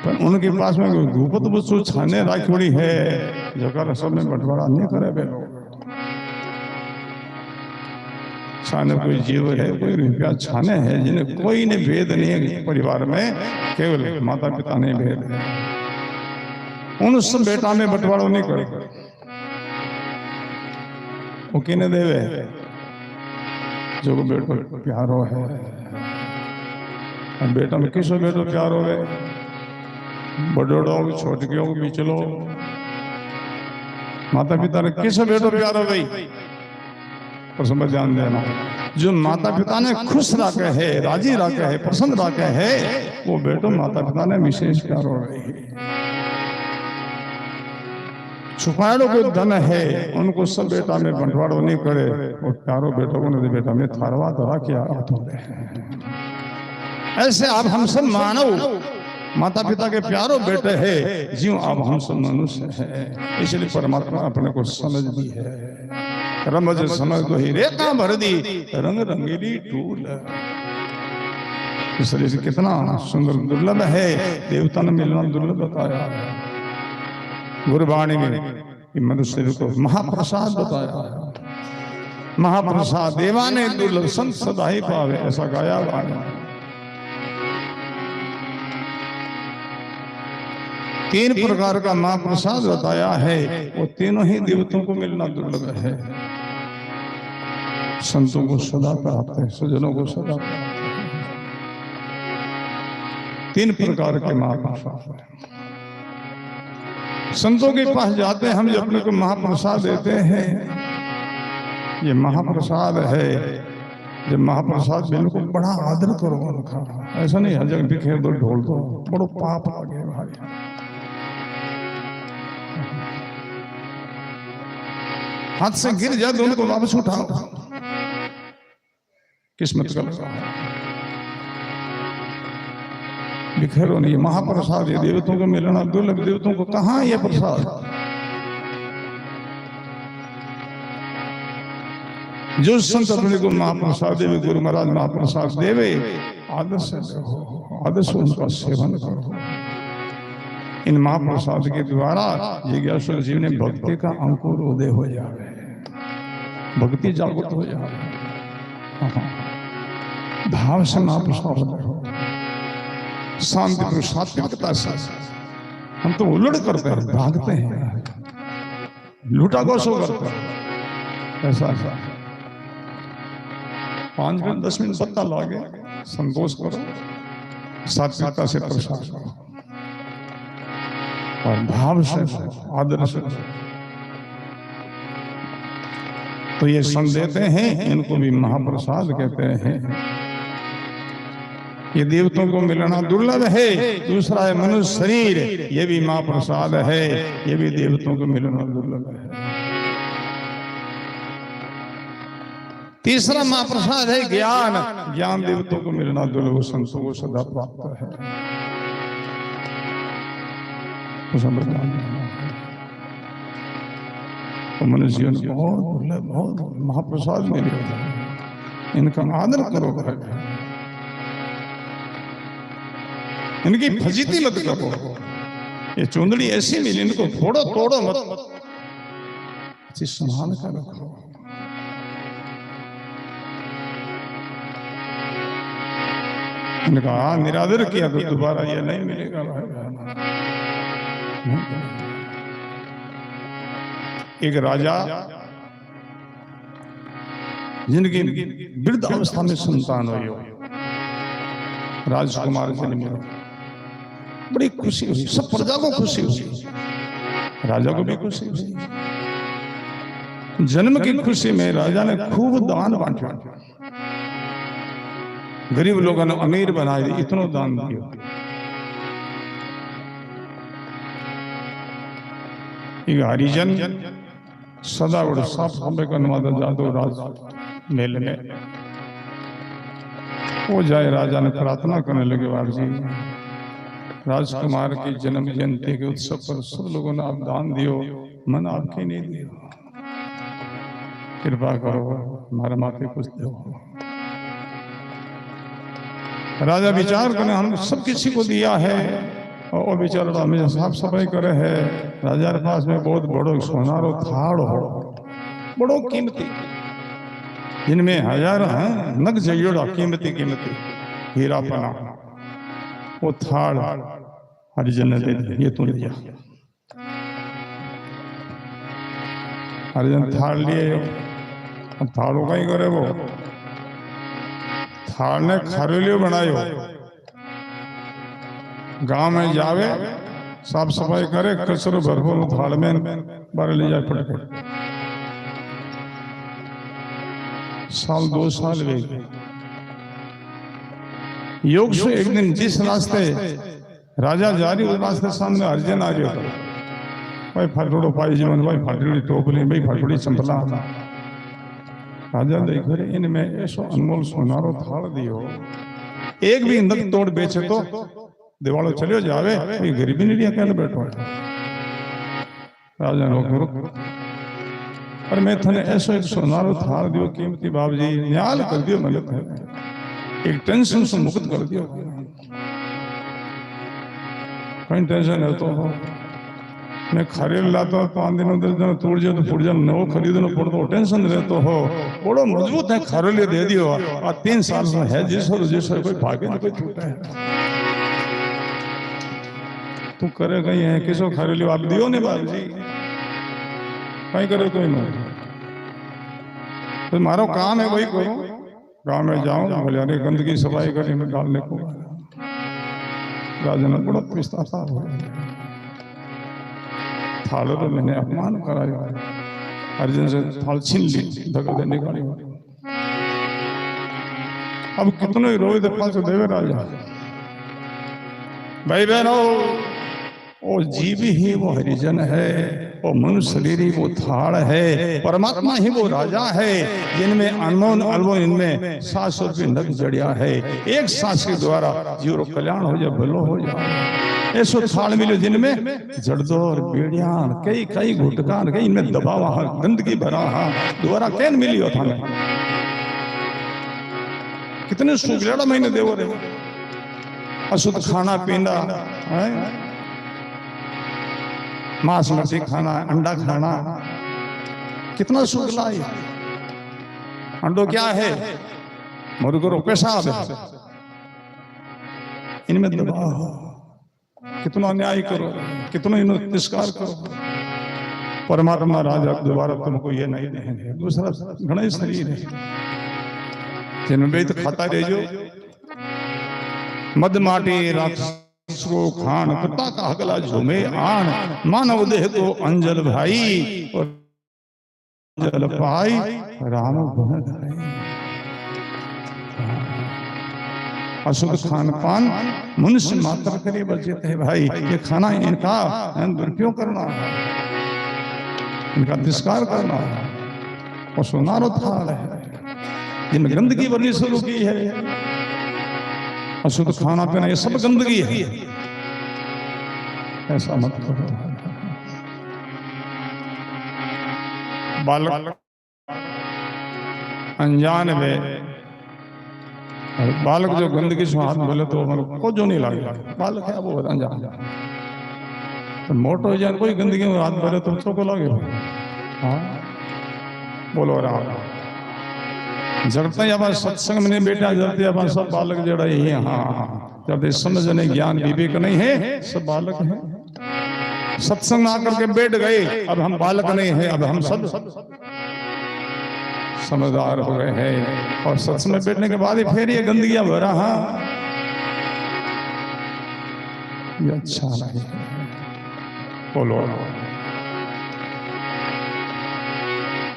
पर उनके पास में कोई गुप्त वस्तु छाने राखी है जो सब में बंटवारा नहीं करे वे लोग। छाने कोई जीव है, कोई रुपया छाने है जिन्हें कोई ने भेद नहीं है परिवार में, केवल माता पिता ने भेद है। उन सब बेटा में बंटवारा नहीं करे। वो किने देवे जो बेटो प्यारो है। बेटा में किसो बेटो प्यारो है? बड़ोड़ो छोटकियों को बिचलो। माता पिता ने किस बेटो प्यारो भाई? पर समझ ध्यान देना, जो माता पिता ने खुश रखे है, राजी रखे है, पसंद रखे है, वो बेटो माता पिता ने विशेष प्यारो रहे। छुपाड़ो को धन है, उनको सब बेटा में बंटवारो नहीं करे, और प्यारो बेटो को नहीं बेटा में थारवा धरा किया। ऐसे अब हम सब मानव माता पिता के प्यारो बेटे हैं, ज्यों अब हम सब मनुष्य हैं। इसलिए परमात्मा अपने को समझ दी है। रमज समझ दो ही रेखा भर दी, रंग रंगीली टूल। इसलिए कितना सुंदर दुर्लभ है, देवता ने मिलना दुर्लभ बताया है। गुरबाणी में मनुष्य को महाप्रसाद बताया है। महाप्रसाद देवा ने दुर्लभ संत सदा ही पावे, ऐसा गाया हुआ है। 3 प्रकार का महाप्रसाद बताया है, वो तीनों ही देवताओं को मिलना दुर्लभ है। संतों को सदा प्राप्त है, सज्जनों को सदा प्राप्त है। 3 प्रकार के महाप्रसाद है। संतों के पास जाते हैं हम, जो अपने को महाप्रसाद देते हैं, ये महाप्रसाद है। जब महाप्रसाद देने को बड़ा आदर करो उनका, ऐसा नहीं हर जगह बिखेर दो, ढोल दो, बड़ो पाप आ गए भाई। हाथ से गिर जाए तो उनको वापस उठाओ, किस्मत का लगा बिखेरो नहीं। महाप्रसाद ये देवताओं को मिलना दुर्लभ। देवताओं को कहाँ ये प्रसाद? जो संत अपने को महाप्रसाद देवे, गुरु महाराज महाप्रसाद देवे, आदर से देखो, आदर से उनका सेवन करो। इन महाप्रसाद के द्वारा जिज्ञासु जीव ने भक्ति का अंकुर उदय हो जाए, भक्ति जागृत हो जाए। भाव से महाप्रसाद देखो, शांति पर सात्विकता से। हम तो उलट करते हैं, भागते हैं, लूटा गोसो करते हैं। ऐसा 5 मिनट 10 मिनट पत्ता लागे, संतोष करो, सात्विकता से प्रसाद करो और भाव से, आदर से। तो ये संत देते हैं, इनको भी महाप्रसाद कहते हैं। ये देवताओं को मिलना दुर्लभ है। दूसरा है मनुष्य शरीर, ये भी महाप्रसाद है, ये भी देवताओं को मिलना दुर्लभ है। तीसरा महाप्रसाद है ज्ञान। ज्ञान देवताओं को मिलना दुर्लभ, संतों को सदा प्राप्त है। तो मनुष्य जीवन बहुत दुर्लभ, बहुत महाप्रसाद मिले, इनका आदर करो, इनकी फजीती मत करो। ये चुंदड़ी ऐसी मिली, इनको फोड़ो तोड़ो मत, अच्छी संभाल कर रखो। इनका निरादर किया तो दोबारा ये नहीं मिलेगा भाई। एक राजा जिनकी वृद्ध अवस्था में संतान हुई हो, राजकुमार जन्म हो, बड़ी खुशी हुई, सब प्रजा को खुशी हुई, राजा को भी खुशी हुई। जन्म की खुशी में राजा ने खूब दान बांटा, गरीब लोगों ने अमीर बना दिया, इतना दान दिया। एक हरिजन सदा और साफ सफाई करने वाला जादू राज मेले में वो जाए, राजा ने प्रार्थना करने लगे, बाबू जी राजकुमार की जन्म जयंती के उत्सव पर सब लोगों ने आप दान दियो, मन आपके नहीं दियो, कृपा करो हमारे माथे कुछ दो। राजा विचार करने, हम सब किसी को दिया है और वो बेचारा हमें साफ सफाई करे है। राजा के पास में बहुत बड़ो सोनारो थाड़ हो, बड़ो कीमती, जिनमें हजारों नग जयोड़ा कीमती कीमती हीरा पना, वो थाड़ हरिजन ने दे दिया, ये तू लिया। हरिजन थाड़ लिए, अब थाड़ों का ही करे वो, थाड़ ने खरेलियो बनायो, गांव में जावे साफ सफाई करे, कचरो भरपूर थाड़ में बारे ले जाए पटके। साल 2 साल वे योग से एक दिन जिस रास्ते राजा जा रही, उस रास्ते सामने हरिजन आ रही था, भाई फाटोड़ो पाई जीवन, भाई फाटोड़ी टोपली, भाई फाटोड़ी चंपला। राजा देख रहे, इनमें ऐसो अनमोल सोनारो थाड़ दियो, एक भी नग तोड़ बेचे तो दिवालो चलियो जावे, कोई गरीबी नहीं लिया, कहने बैठो। राजा रोक पर मैं थने ऐसो एक सोनारो थाड़ दियो कीमती, बाबू जी न्याल कर दियो, मैंने एक टेंशन से मुक्त कर दियो, कहीं टेंशन है तो मैं खरीद लाता हूँ 5 दिनों 10 दिन तोड़ जाओ तो फुट जाओ, नवो खरीदना पड़ता हो, टेंशन रहते हो, बड़ो मजबूत है, खरीद दे दियो और 3 साल में है जिसो कोई भागे ना कोई छूटा है। तू करे कहीं है किसो खरीद लियो, आप दियो नहीं बाबू जी, कहीं करे कोई नहीं, तो मारो काम है वही करो, गांव में जाऊं बोले अरे गंदगी सफाई करने में डालने को। राजा ने बड़ा पिस्ता था, थाल तो मैंने अपमान कराया, अर्जुन से थाल छीन ली, धक्के निकाली। अब कितने ही रोए दफा से देवे राजा, भाई बहनों वो जीव ही वो हरिजन है, वो मनुष्य शरीर ही वो थाड़ है, परमात्मा ही वो राजा है, जिनमें अनमोल अनमोल इनमें सांसों की नग जड़िया है, एक सांस के द्वारा जीव कल्याण हो जाए, भलो हो जाए। ऐसो थाड़ मिले जिनमें जड़दोर बेड़ियान कई कई घुटकान कई, इनमें दबावा गंदगी भरा दोबारा कैन मिली हो थाने, कितने सुगलेड़ा महीने देवो रे, अशुद्ध खाना पीना है, मांस मछली खाना, अंडा खाना, कितना शुक्ला है। अंडो क्या है, मुर्गो पेशाब है, इनमें दबाव, कितना अन्याय करो, कितना इन्हें तिरस्कार करो। परमात्मा राजा दोबारा तुमको ये नहीं देंगे। दूसरा घना शरीर है जिनमें भी तो खाता रहो, मद माटी राक्षस को खान, कुत्ता का हकला झूमे आन, मानव देह को अंजल भाई और जल पाई राम गुण गाए। अशुद्ध खान पान मनुष्य मात्र करे बचित है भाई, ये खाना इनका दुरुपयोग करना है, इनका तिरस्कार करना है, और सुनारो थाल है जिनमें गंदगी भरनी शुरू की है। अशुद्ध खाना पीना ये सब गंदगी है, ऐसा मत करो। बालक अनजान में बालक जो गंदगी से हाथ बोले तो को जो नहीं लगे, बालक है वो अनजान, तो मोटो हो जाए कोई गंदगी में हाथ बोले तो को लगे। हाँ बोलो राम, जड़ते अब सत्संग में नहीं बैठा जड़ते अब सब बालक जड़ा ही हाँ जब समझ नहीं ज्ञान विवेक नहीं है सब बालक है। सत्संग में आकर के बैठ गए अब हम बालक नहीं है, अब हम सब समझदार हो गए हैं। और सत्संग में बैठने के बाद ही फिर ये गंदगियां भरा हाँ ये अच्छा नहीं बोलो।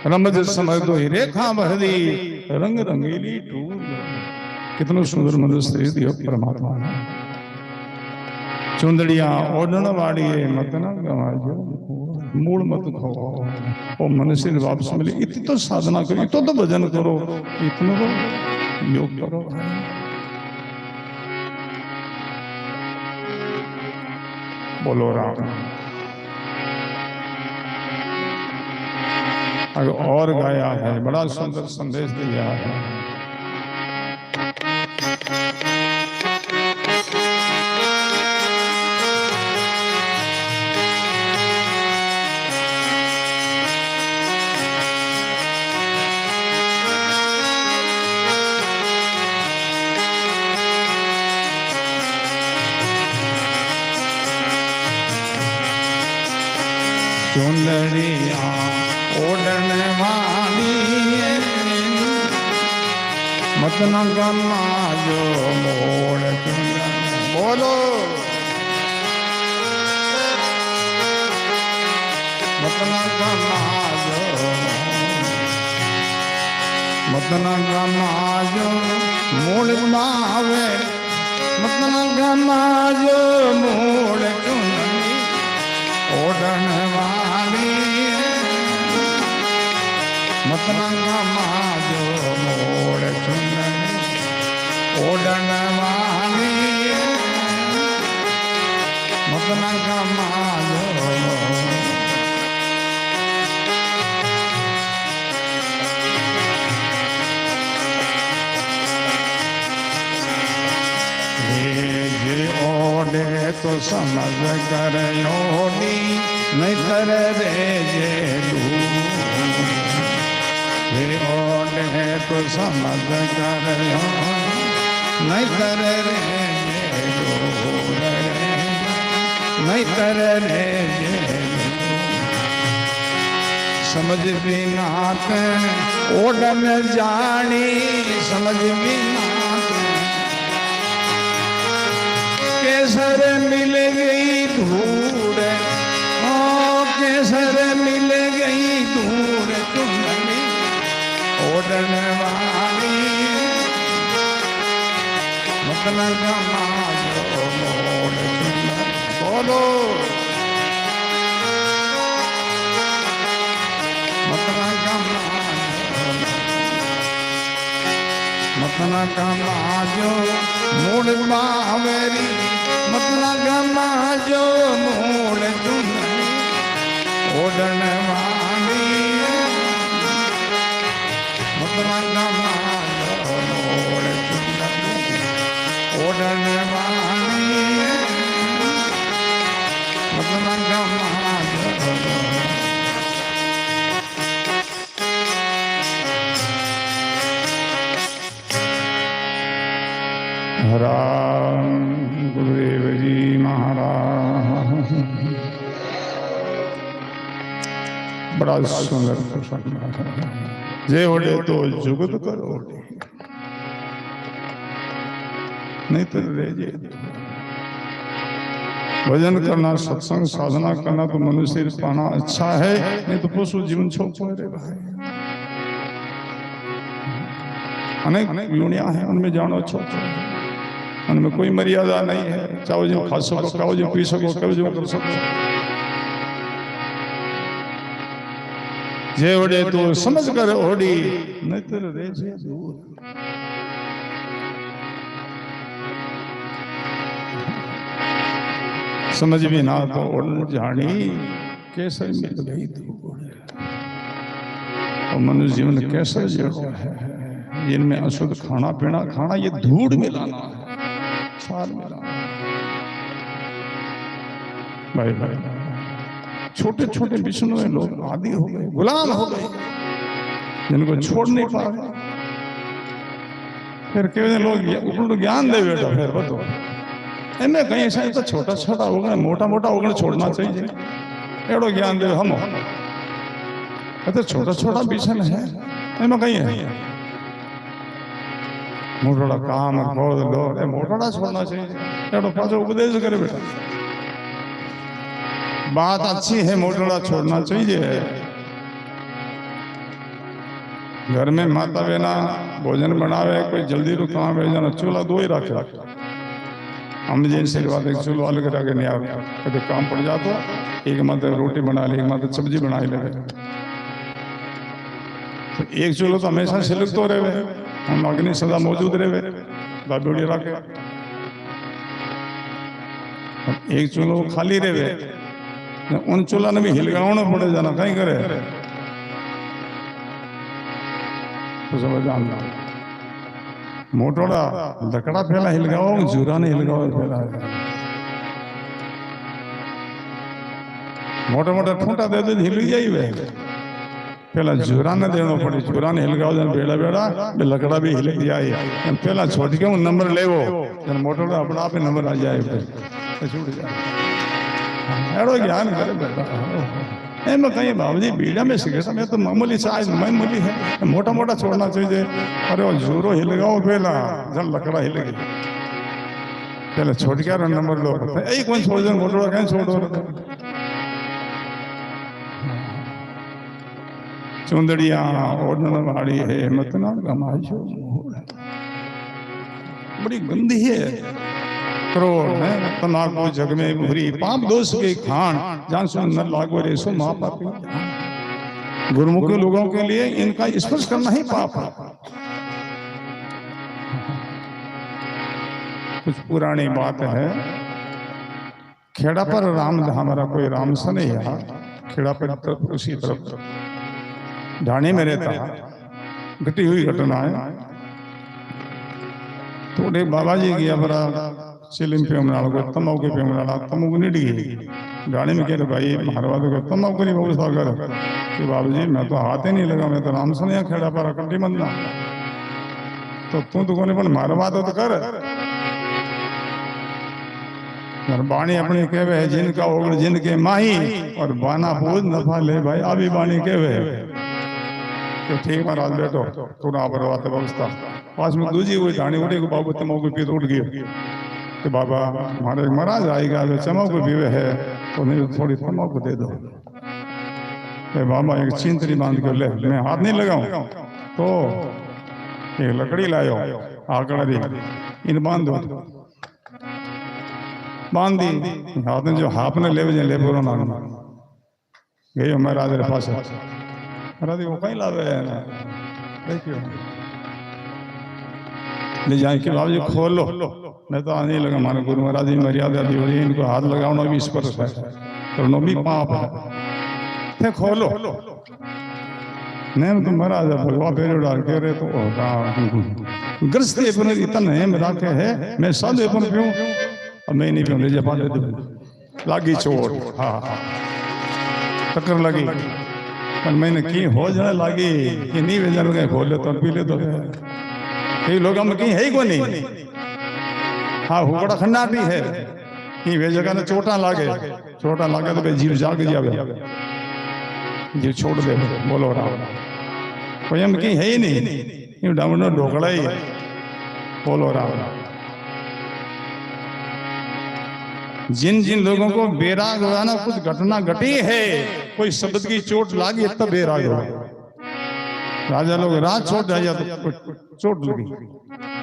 रमज समझ दो रेखा भर दी रंग रंगीली टूर। कितना सुंदर मधुर शरीर दियो परमात्मा ने। चुंदड़िया ओढ़न वाड़ी मत न गवाजो मूल मत खो। ओ मनुष्य वापस मिले इतनी तो साधना करो, इतना तो भजन करो, इतना तो योग करो। बोलो राम। और गाया है बड़ा सुंदर संदेश दिया है। चुंदड़िया ओढ़न वाली मत न गमाजो मोड़ चुंदन। बोलो मत न गमाजो मत न गमाजो मोड़ बावे मत न गमाजो मोड़ चुंदन ओढ़न वाली मत न गमाजो मोड़ चुंदन ओढ़न वाली मत न गमाजो। ओढ़े तो समझ कर ओढ़ी नहीं कर रे जे ओढ़े तो समझ कर नहीं कर रे नहीं कर रे समझ बिना ओढ़न जानी समझ बिना केसर मिल गई धूड़ ओ केसर मिल गई धूड़ चुंदड़ी ओढ़न वाली मत न गमाजो मोड़ चुंदन। बोलो मत न गमाजो मत न गमाजो मोड़ बावेरी मत न गमाजो मोड़ चुंदन ओढ़न वाली मत न गमाजो मोड़ चुंदन ओढ़न वाली मत न गमाजो। राम गुरुदेव जी महाराज बड़ा सुंदर प्रसंग जे ओढ़े तो जुगत करो नहीं तो रह जे। भजन करना सत्संग साधना करना तो मनुष्य पाना अच्छा है, नहीं तो पशु जीवन छोड़ रे भाई। अनेक योनियां हैं उनमें जानो छोड़ो, उनमें कोई मर्यादा नहीं है। चाहो जो खा सको, खाओ जो पी सको, कहो जो कर सको। जे ओढ़े तो समझ कर ओढ़ी नहीं तो रह जे दूर। समझ भी ना तो ओढ़ जानी कैसे मिल गई धूड़। और मनुष्य जीवन कैसे जड़ो है जिनमें अशुद्ध खाना पीना खाना, ये धूड़ मिलाना है, छाल मिलाना। भाई भाई छोटे छोटे विष्णु में लोग आदि हो गए, गुलाम हो गए, जिनको छोड़ नहीं पा रहे। फिर केवे लोग उपरो ज्ञान दे बेटा फिर बतो एमे कहीं ऐसा तो छोटा छोटा उगण मोटा मोटा उगण छोड़ना चाहिए एड़ो ज्ञान दे हम तो छोटा छोटा बिछन है एमे कहीं है मोटोड़ा काम क्रोध लोभ ए मोटोड़ा छोड़ना चाहिए एड़ो पाछो उपदेश करे बेटा बात अच्छी है मोटोड़ा छोड़ना चाहिए घर में माता बहना भोजन बनावे कोई जल्दी रू काम है चूल्हा दो ही रखे हम जिन से बात एक चूल्हा अलग रखे नहीं आवे कभी काम पड़ जातो एक मत रोटी बना ली एक मत सब्जी बना ले तो एक चूल्हा तो हमेशा सिलकतो रहे हम अग्नि सदा मौजूद रहे दाबेड़ी रखे एक चूल्हो खाली रहे उन चूल्हा ने भी हिलगावना पड़े जाना कहीं करे तो समझ जानना मोटोड़ा लकड़ा फैला हिलगाओ जूरा ने हिलगाओ फैला मोटा मोटा ठूंटा दे दे हिल जाई वे पहला जूरा ने देनो पड़े जूरा ने हिलगाओ जन बेड़ा बेड़ा लकड़ा भी हिल जाए पहला छोड़ के उन नंबर लेवो जन मोटोड़ा अपना आप नंबर आ जाए फिर छूट जाए एड़ो ज्ञान करे बेटा एम कहीं बाबूजी बीड़ा में सिगरेट में तो मामूली साइज मामूली है मोटा मोटा छोड़ना चाहिए अरे वो जोरो हिल गया पहला जन लकड़ा हिल गई पहले छोड़ के नंबर लो एक कौन छोड़ दे मोटोड़ा कहीं छोड़ो चुंदड़िया ओढ़न वाली है मत ना गमाशो बड़ी गंदी है क्रोध है तनाको जग में बुरी पाप दोष के खान जान सुन न लागो रे सो महापापी गुरुमुखी लोगों के लिए इनका स्पर्श करना ही पाप है कुछ पुरानी बात है खेड़ा पर राम हमारा कोई राम सा नहीं है खेड़ा पर उसी तरफ ढाणी में रहता घटी हुई घटना है थोड़े बाबा जी गया बड़ा चिलिम पे को तमाकू पे तमाकू निड़ी गाड़ी में कह रहे भाई मारवा दो तमाकू नहीं व्यवस्था कर कि बाबू जी मैं तो हाथ ही नहीं लगा मैं तो राम सुनिया खेड़ा पर कंटी बंदना तो तू तो कोने पर मारवा दो तो कर बाणी अपनी कहवे है जिनका ओगड़ जिनके माही और बाना पूज नफा ले भाई अभी बाणी कहवे तो ठीक महाराज बैठो थोड़ा बर्बाद व्यवस्था पास में दूजी हुई धानी उड़ी को बाबू तमाकू पी उठ गई कि बाबा हमारे महाराज आएगा जो तमाकू पीवे है तो नहीं थोड़ी तमाकू दे दो बाबा एक चिंतरी बांध कर ले मैं हाथ नहीं लगाऊं तो एक लकड़ी लायो आकड़ा दी इन बांध दो बांध दी हाथ में जो हाथ ने ले ले बोलो ना गई महाराज रे पास महाराज वो कहीं लावे है ना देखियो ले जाए कि बाबू जी खोलो मैं तो आने लगा हमारे गुरु महाराज जी मर्यादा दी हुई इनको हाथ लगाना भी स्पर्श है करना भी पाप है थे खोलो नहीं तो महाराज भगवा फेर डाल के रे तो ग्रस्ती अपन इतना है मेरा के है मैं साधु अपन पीऊं अब मैं नहीं पीऊं ले जा पाले दो लागी चोट हाँ टक्कर लगी पर मैंने की हो जाने लगी कि नहीं वे जाने खोले तो पी ले तो कई लोग हम कहीं है ही को नहीं हाँ हुकड़ा खंडाटी है कि वे जगह ने चोटा लागे तो जीव जाग जावे जीव छोड़ दे बोलो राम कोई हम कहीं है ही नहीं ये डामनो ढोकड़ा ही है बोलो राम जिन जिन लोगों को बेराग हुआ ना कुछ घटना घटी है कोई शब्द की चोट लागी तब बेराग हुआ राजा लोग रात छोड़ जाए तो चोट लगी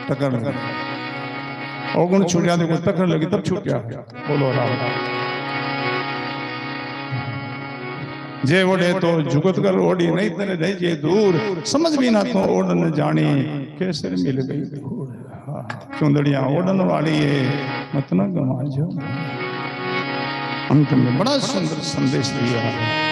टक्कर लगी अवगुण छूट गया तो टक्कर लगी तब छूट गया बोलो राम जे ओढ़े तो जुगत कर ओढ़ी नहीं तेरे रह जे दूर समझ भी ना तो ओढ़न जानी कैसे मिल गई चुंदड़िया ओढ़न वाली है मत न गवा जो अंत में बड़ा सुंदर संदेश दिया है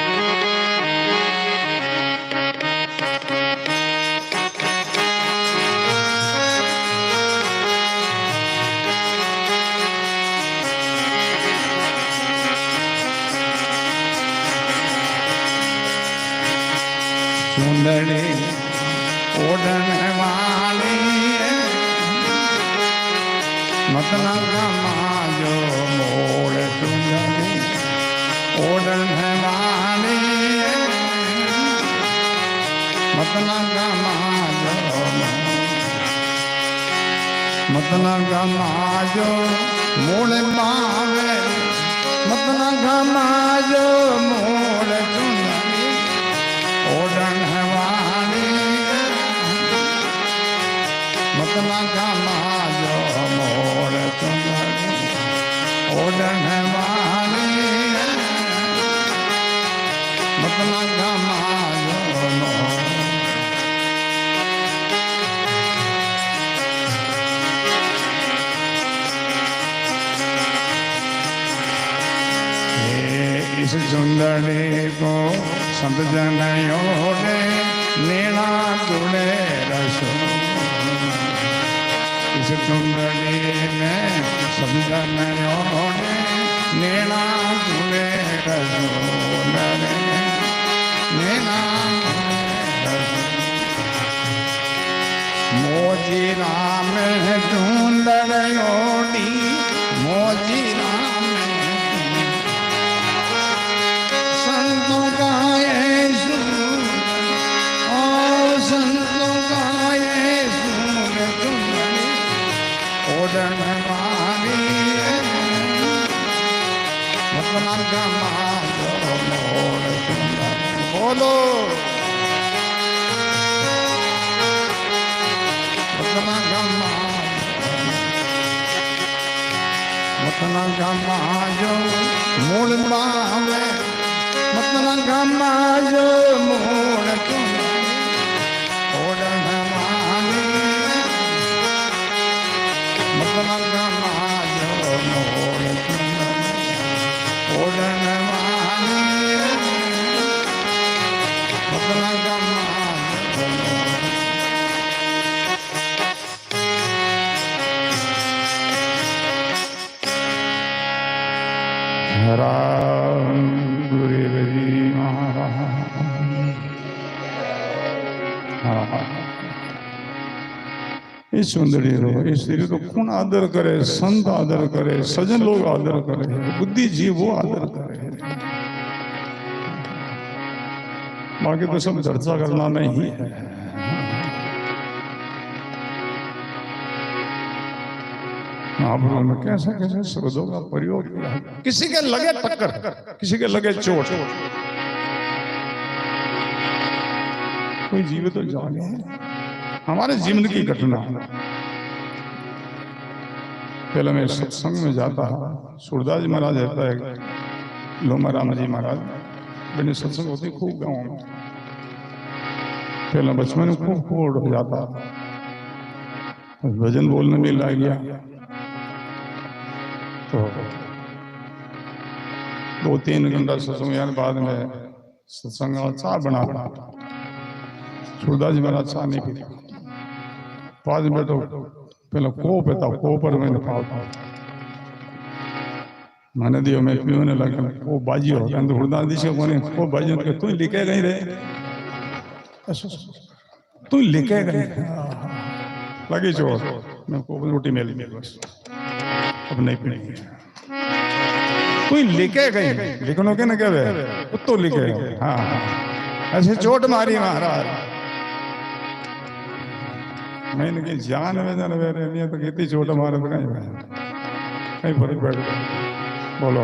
चुंदड़ी ओढ़न वाली मतना गमाजो मोड़ चुंदड़ी ओढ़न वाली मतना गमाजो मतना गमाजो मोड़ बावे मतना गमाजो मोड़ चुंदड़ी ओढ़न वाली मतना गमाजो मोड़ चुंदड़ी ओढ़न वाली मतना गमाजो मोड़ इस चुंदड़ी को संत जनयों ने नीणा जुड़े रसो इस चुंदड़ी में संत जनयों ने नीणा जुड़े रसो नीणा मोजी राम चुंदड़ियोड़ी मोजी राम संतों का यीशु और संतों का यीशु चुंदड़ी ओढ़न वाली मतना गमाजो मोड़ चुंदड़ी बोलो मतना गमाजो मोड़ बावे मतना गमाजो मोड़ चुंदड़ी ओढ़न वाली मतना गमाजो मोड़ चुंदड़ी ओढ़न वाली मतना गमाजो राम गुरुजी इस सुंदरी रो इस स्त्री को कौन आदर करे संत आदर करे सजन लोग आदर करे बुद्धि जीव वो आदर करे बाकी तो सब चर्चा करना में ही है महाप्रभु ने कैसे कैसे शब्दों का प्रयोग किया किसी के लगे टक्कर किसी के लगे चोट कोई जीव तो जाने हमारे जीवन की घटना पहले मैं सत्संग में जाता सूरदास जी महाराज रहता है लोमा राम जी महाराज मैंने सत्संग होती खूब गाँव में पहले बचपन में खूब खूब हो जाता भजन बोलने में लग गया तो 2-3 घंटा सत्संग यार बाद में सत्संग चाय बना सूरदास जी महाराज चाय नहीं पीते बाद में तो पहले कोप था कोपर मैंने पाता मैंने दियो मैं पीने लगा वो बाजी हो गया तो सूरदास जी से कोने वो बाजी के तू लिखे गई रे तू लिखे गई लगी चोट मैं को रोटी मिल गई बस अब नहीं पीएंगे कोई लिखे गई लिखनो के ना कहवे तो लिखे हाँ ऐसे चोट मारी महाराज मैंने की जान में जान वे नहीं तो कितनी चोट मारे तो कहीं फर्क पड़ बोलो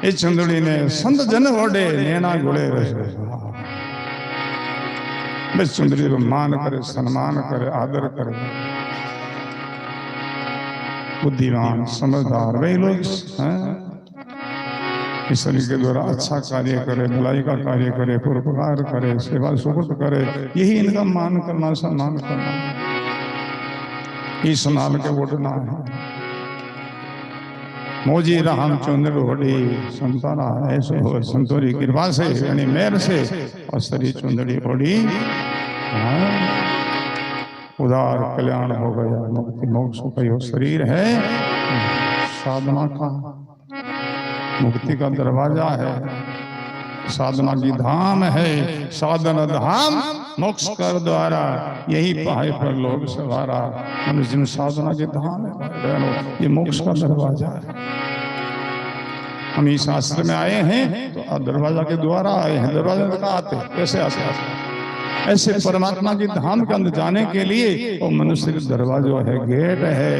इस चंदड़ी ने संत जन वोडे नैना गुड़े बस चंदड़ी को मान करे सम्मान करे आदर करे बुद्धिमान समझदार वही लोग ईश्वर के द्वारा अच्छा कार्य करे भलाई का कार्य करे परोपकार करे सेवा सुकृत करे यही इनका मान करना सम्मान करना इस नाल के वोटना है मोजी रामचंद्र होड़ी संताना ऐसे हो संतोरी कृपा से यानी मेर से और शरीर चुंदड़ी होड़ी उदार कल्याण हो गया मुक्ति मोक्ष का यो शरीर है साधना का मुक्ति का दरवाजा है साधना की धाम है साधन धाम मोक्ष कर द्वारा यही पाए पर लोग सवारा। मनुष्य जन्म साधना के धाम है बहनों, ये मोक्ष का दरवाजा है। हम इस आश्रम में आए हैं तो दरवाजा के द्वारा आए हैं। दरवाजा तक आते कैसे आते? ऐसे परमात्मा की धाम के अंदर जाने के लिए वो मनुष्य का दरवाजा है, गेट है।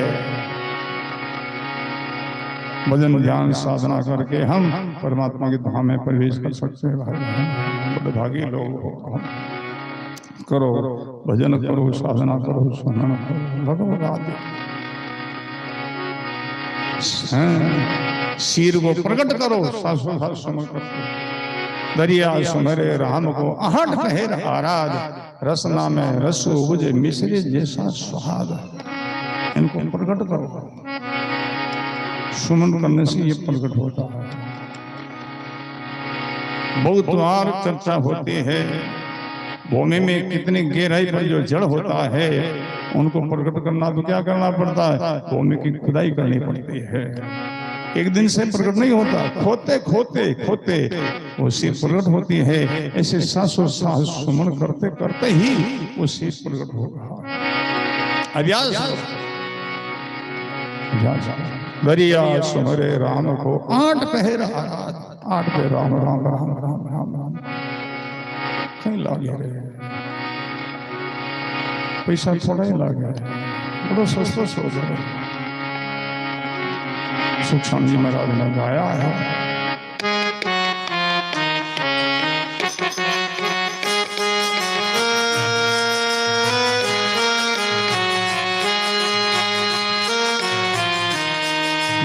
भजन ध्यान साधना करके हम परमात्मा के धाम में प्रवेश कर सकते हैं। भाई बड़े भागी लोग हो। करो भजन करो, साधना करो, सुनन करो, भगवत शीर को प्रकट करो, सासु सासु करके दरिया सुमरे राम को आहट कहे आराध। रसना में रसो बुझे मिश्री जैसा स्वाद। इनको प्रकट करो, सुमन करने से ये प्रकट होता है। बहुत बार चर्चा होती है भूमि में कितनी गहराई पर जो जड़ होता है उनको प्रकट करना तो क्या करना पड़ता है? भूमि की खुदाई करनी पड़ती है। एक दिन से प्रकट नहीं होता, खोते खोते खोते वो सिर प्रकट होती है। ऐसे सासों सास सुमन करते करते ही वो सिर प्रकट होगा। अभ्यास दरिया सुमरे राम को आठ पहर आराध। आठ पे राम राम राम राम राम राम कहीं लागे रहे, पैसा थोड़ा ही लागे, बड़ा सस्ता सोच रहे। सुखशाम जी महाराज ने गाया है,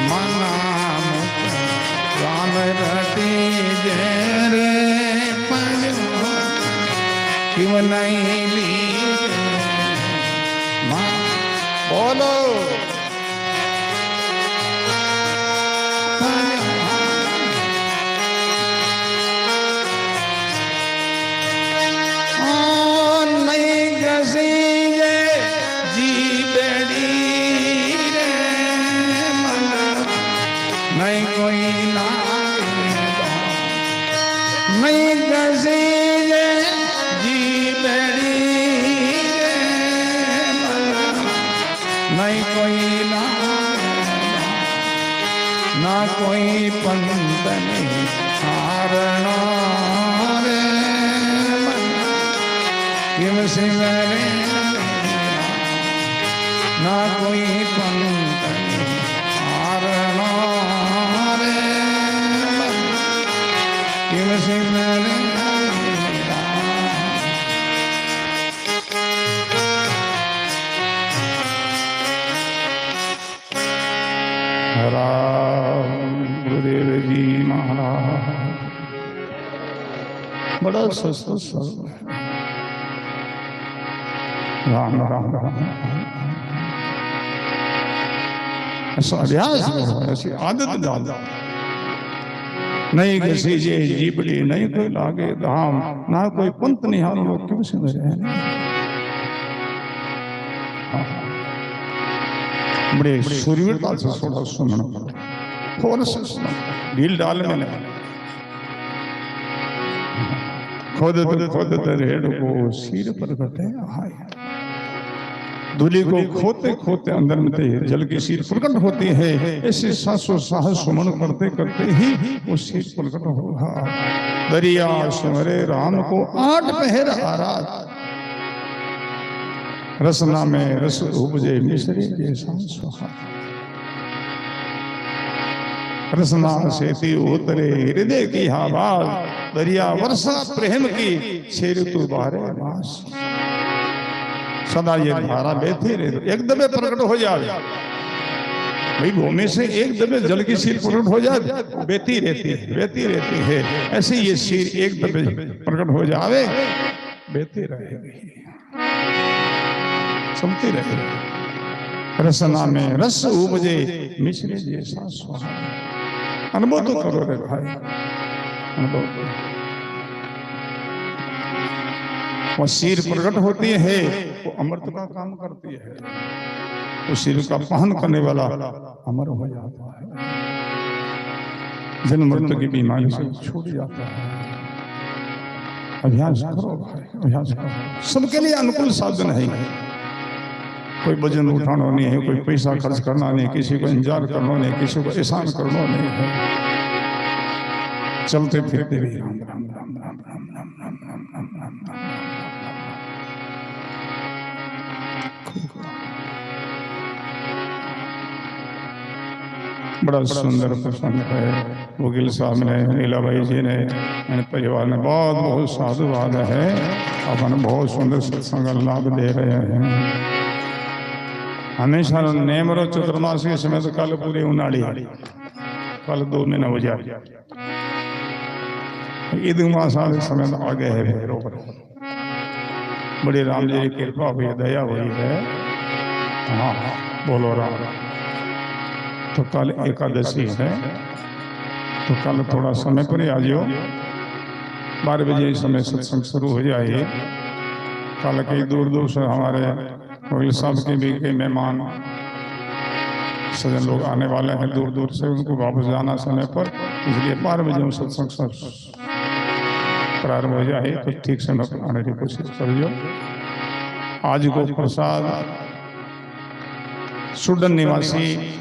मना राम रटी जय रे क्यों नहीं ली मां बोलो ना कोई पंत नहीं हारणा रे किम सिमरे ना कोई पंत नहीं हारणा रे किम सिमरे गुरुदेव जी महाराज बड़ा सस्ता सब राम राम राम ऐसा अभ्यास ऐसी आदत डाल नहीं किसी जे जीबड़ी नहीं कोई लागे धाम ना कोई पंत निहारो लोग क्यों से मेरे बड़े सूर्यता से थोड़ा सुनना थोड़ा सा सुना ढील डाल में खोदते रेड़ को सिर पर करते हाय दूली को खोते खोते अंदर में जल की सिर प्रकट होती है। ऐसे सासों साहस सुमन करते करते ही वो सिर प्रकट होगा। दरिया सुमरे राम को आठ पहर आराध। रसना में रस उपजे मिश्री जैसा स्वाद। रसना से उतरे हृदय की आवाज। दरिया वर्षा प्रेम की शेर तू बारे मास। सदा ये धारा बहती रहे, एक दबे प्रकट हो जाए भाई। भूमि से एक दबे जल की शीर प्रकट हो जाए, बहती रहती है। ऐसे ये शीर एक दबे प्रकट हो जावे, बहती रहेगी, चलती रहेगी। रसना में रस उपजे मिश्री जैसा स्वाद। अनुभव तो करो रे भाई, अनुभव करो। वो शीर प्रकट होती है, वो अमृत का काम करती है। वो शीर का पान करने वाला अमर हो जाता है, जन्म मृत्यु की बीमारी से छूट जाता है। अभ्यास करो भाई, अभ्यास करो। सबके लिए अनुकूल साधन है। कोई वजन उठाना नहीं है, कोई पैसा खर्च करना नहीं, किसी को इंतजार करना नहीं, किसी को एहसान करना नहीं है। चलते फिरते भी राम राम राम राम राम राम राम राम राम राम राम। बड़ा सुंदर प्रसंग है। वकील साहब ने, लीलाबाई जी ने, मेरे परिवार ने बहुत साधुवाद है। अपन बहुत सुंदर सत्संग लाभ दे रहे हैं। हमेशा नेमरो चतुर्मासी समय तो कल पूरी उनाड़ी, कल 2 महीना हो जाए। ईद मासा समय तो आगे है बरोबर। बड़ी राम जी की कृपा हुई, दया हुई है। हाँ बोलो राम। तो कल एकादशी है, तो कल थोड़ा समय पर ही आ जाओ। 12 बजे समय सत्संग शुरू हो जाए। कल कई दूर से हमारे वकील साहब के भी कई मेहमान सजन लोग आने वाले हैं दूर से। उनको वापस जाना समय पर, इसलिए 12 बजे सत्संग प्रारंभ हो जाए तो ठीक समय पर आने की कोशिश करियो। आज को प्रसाद सुडन निवासी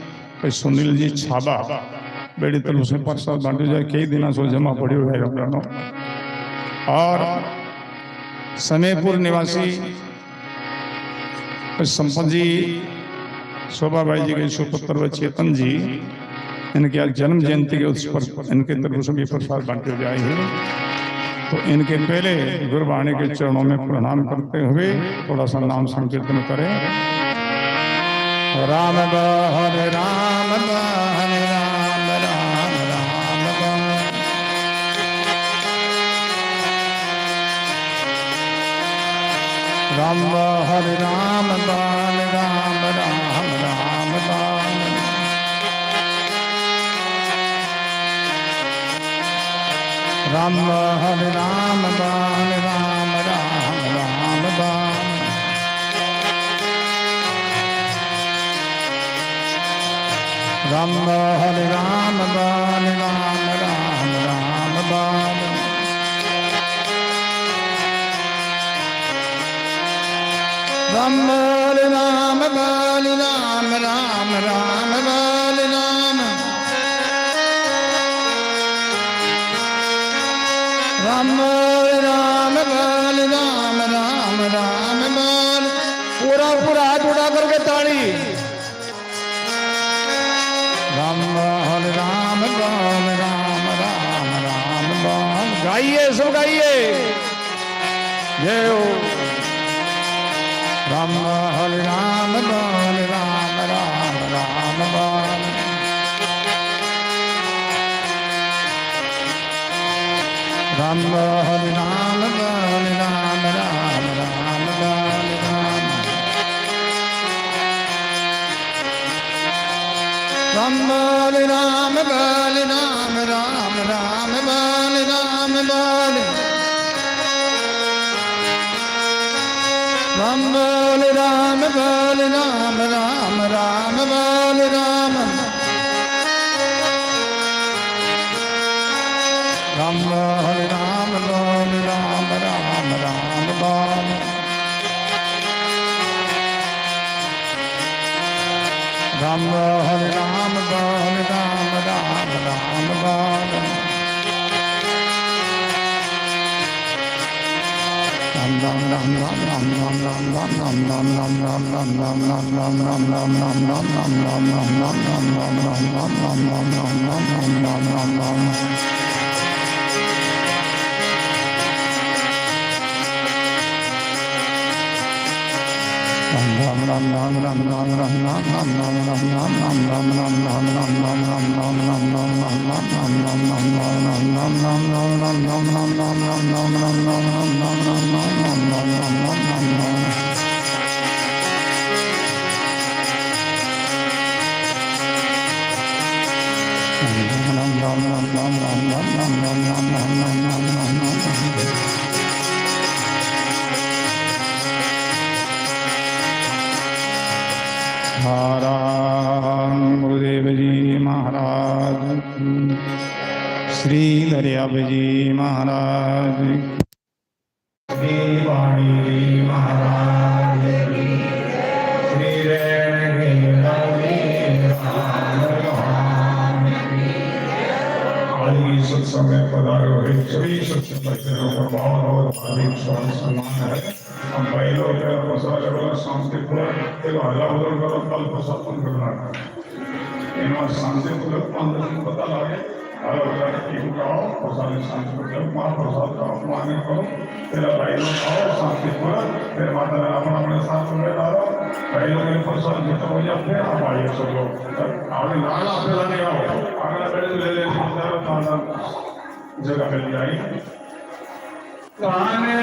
सुनील जी छाबा बेड़ी तरफ से प्रसाद बांटो जाए। कई दिन से जमा पड़ो है। और समेपुर निवासी संपत जी, शोभा भाई जी के सुपुत्र व चेतन जी, इनके आज जन्म जयंती के उत्सव पर इनके तरफ से भी प्रसाद बांटे जाए। तो इनके पहले गुरुवाणी के चरणों में प्रणाम करते हुए थोड़ा सा नाम संकीर्तन करें। राम हरे राम हरे राम राम राम राम हरे राम राम राम राम राम राम हरे राम राम राम राम राम राम हरे राम राम राम राम राम राम राम हरे राम राम राम राम हरे राम राम हरे राम राम राम राम राम। पूरा हाथ उठा करके ताड़ी। राम हरे राम राम राम राम राम राम। गाइए, सब गाइए। जय हो। राम हरे राम राम राम राम राम राम राम हरे राम राम राम राम राम राम राम हरे राम राम राम राम हरे राम राम हरे राम राम राम राम हरे राम राम हरे राम राम राम राम राम राम हरे राम राम राम राम राम गुरुदेव जी महाराज, श्री दरियाब जी महाराज। दीवानी महाराज की श्री रेण आज की सत्संग में पधारे हुए सभी सत्संग बच्चों को बहुत बहुत हार्दिक स्वागत सम्मान है। हम पहले प्रसाद करो शांतिपूर्वक हल्ला उधर करो कल प्रसाद करना है शांतिपूर्वक 5 दिन पता लगे खाओ प्रसाद शांतिपूर्वक महाप्रसाद का अपमान करो फिर भाई लोग खाओ शांतिपूर्वक फिर माता राम अपने साथ में डालो भाई लोग प्रसाद खत्म हो जाए फिर आप आइए सब लोग आगे नाला फैलाने आओ अगला बेटे ले ले जगह मिल जाएगी काने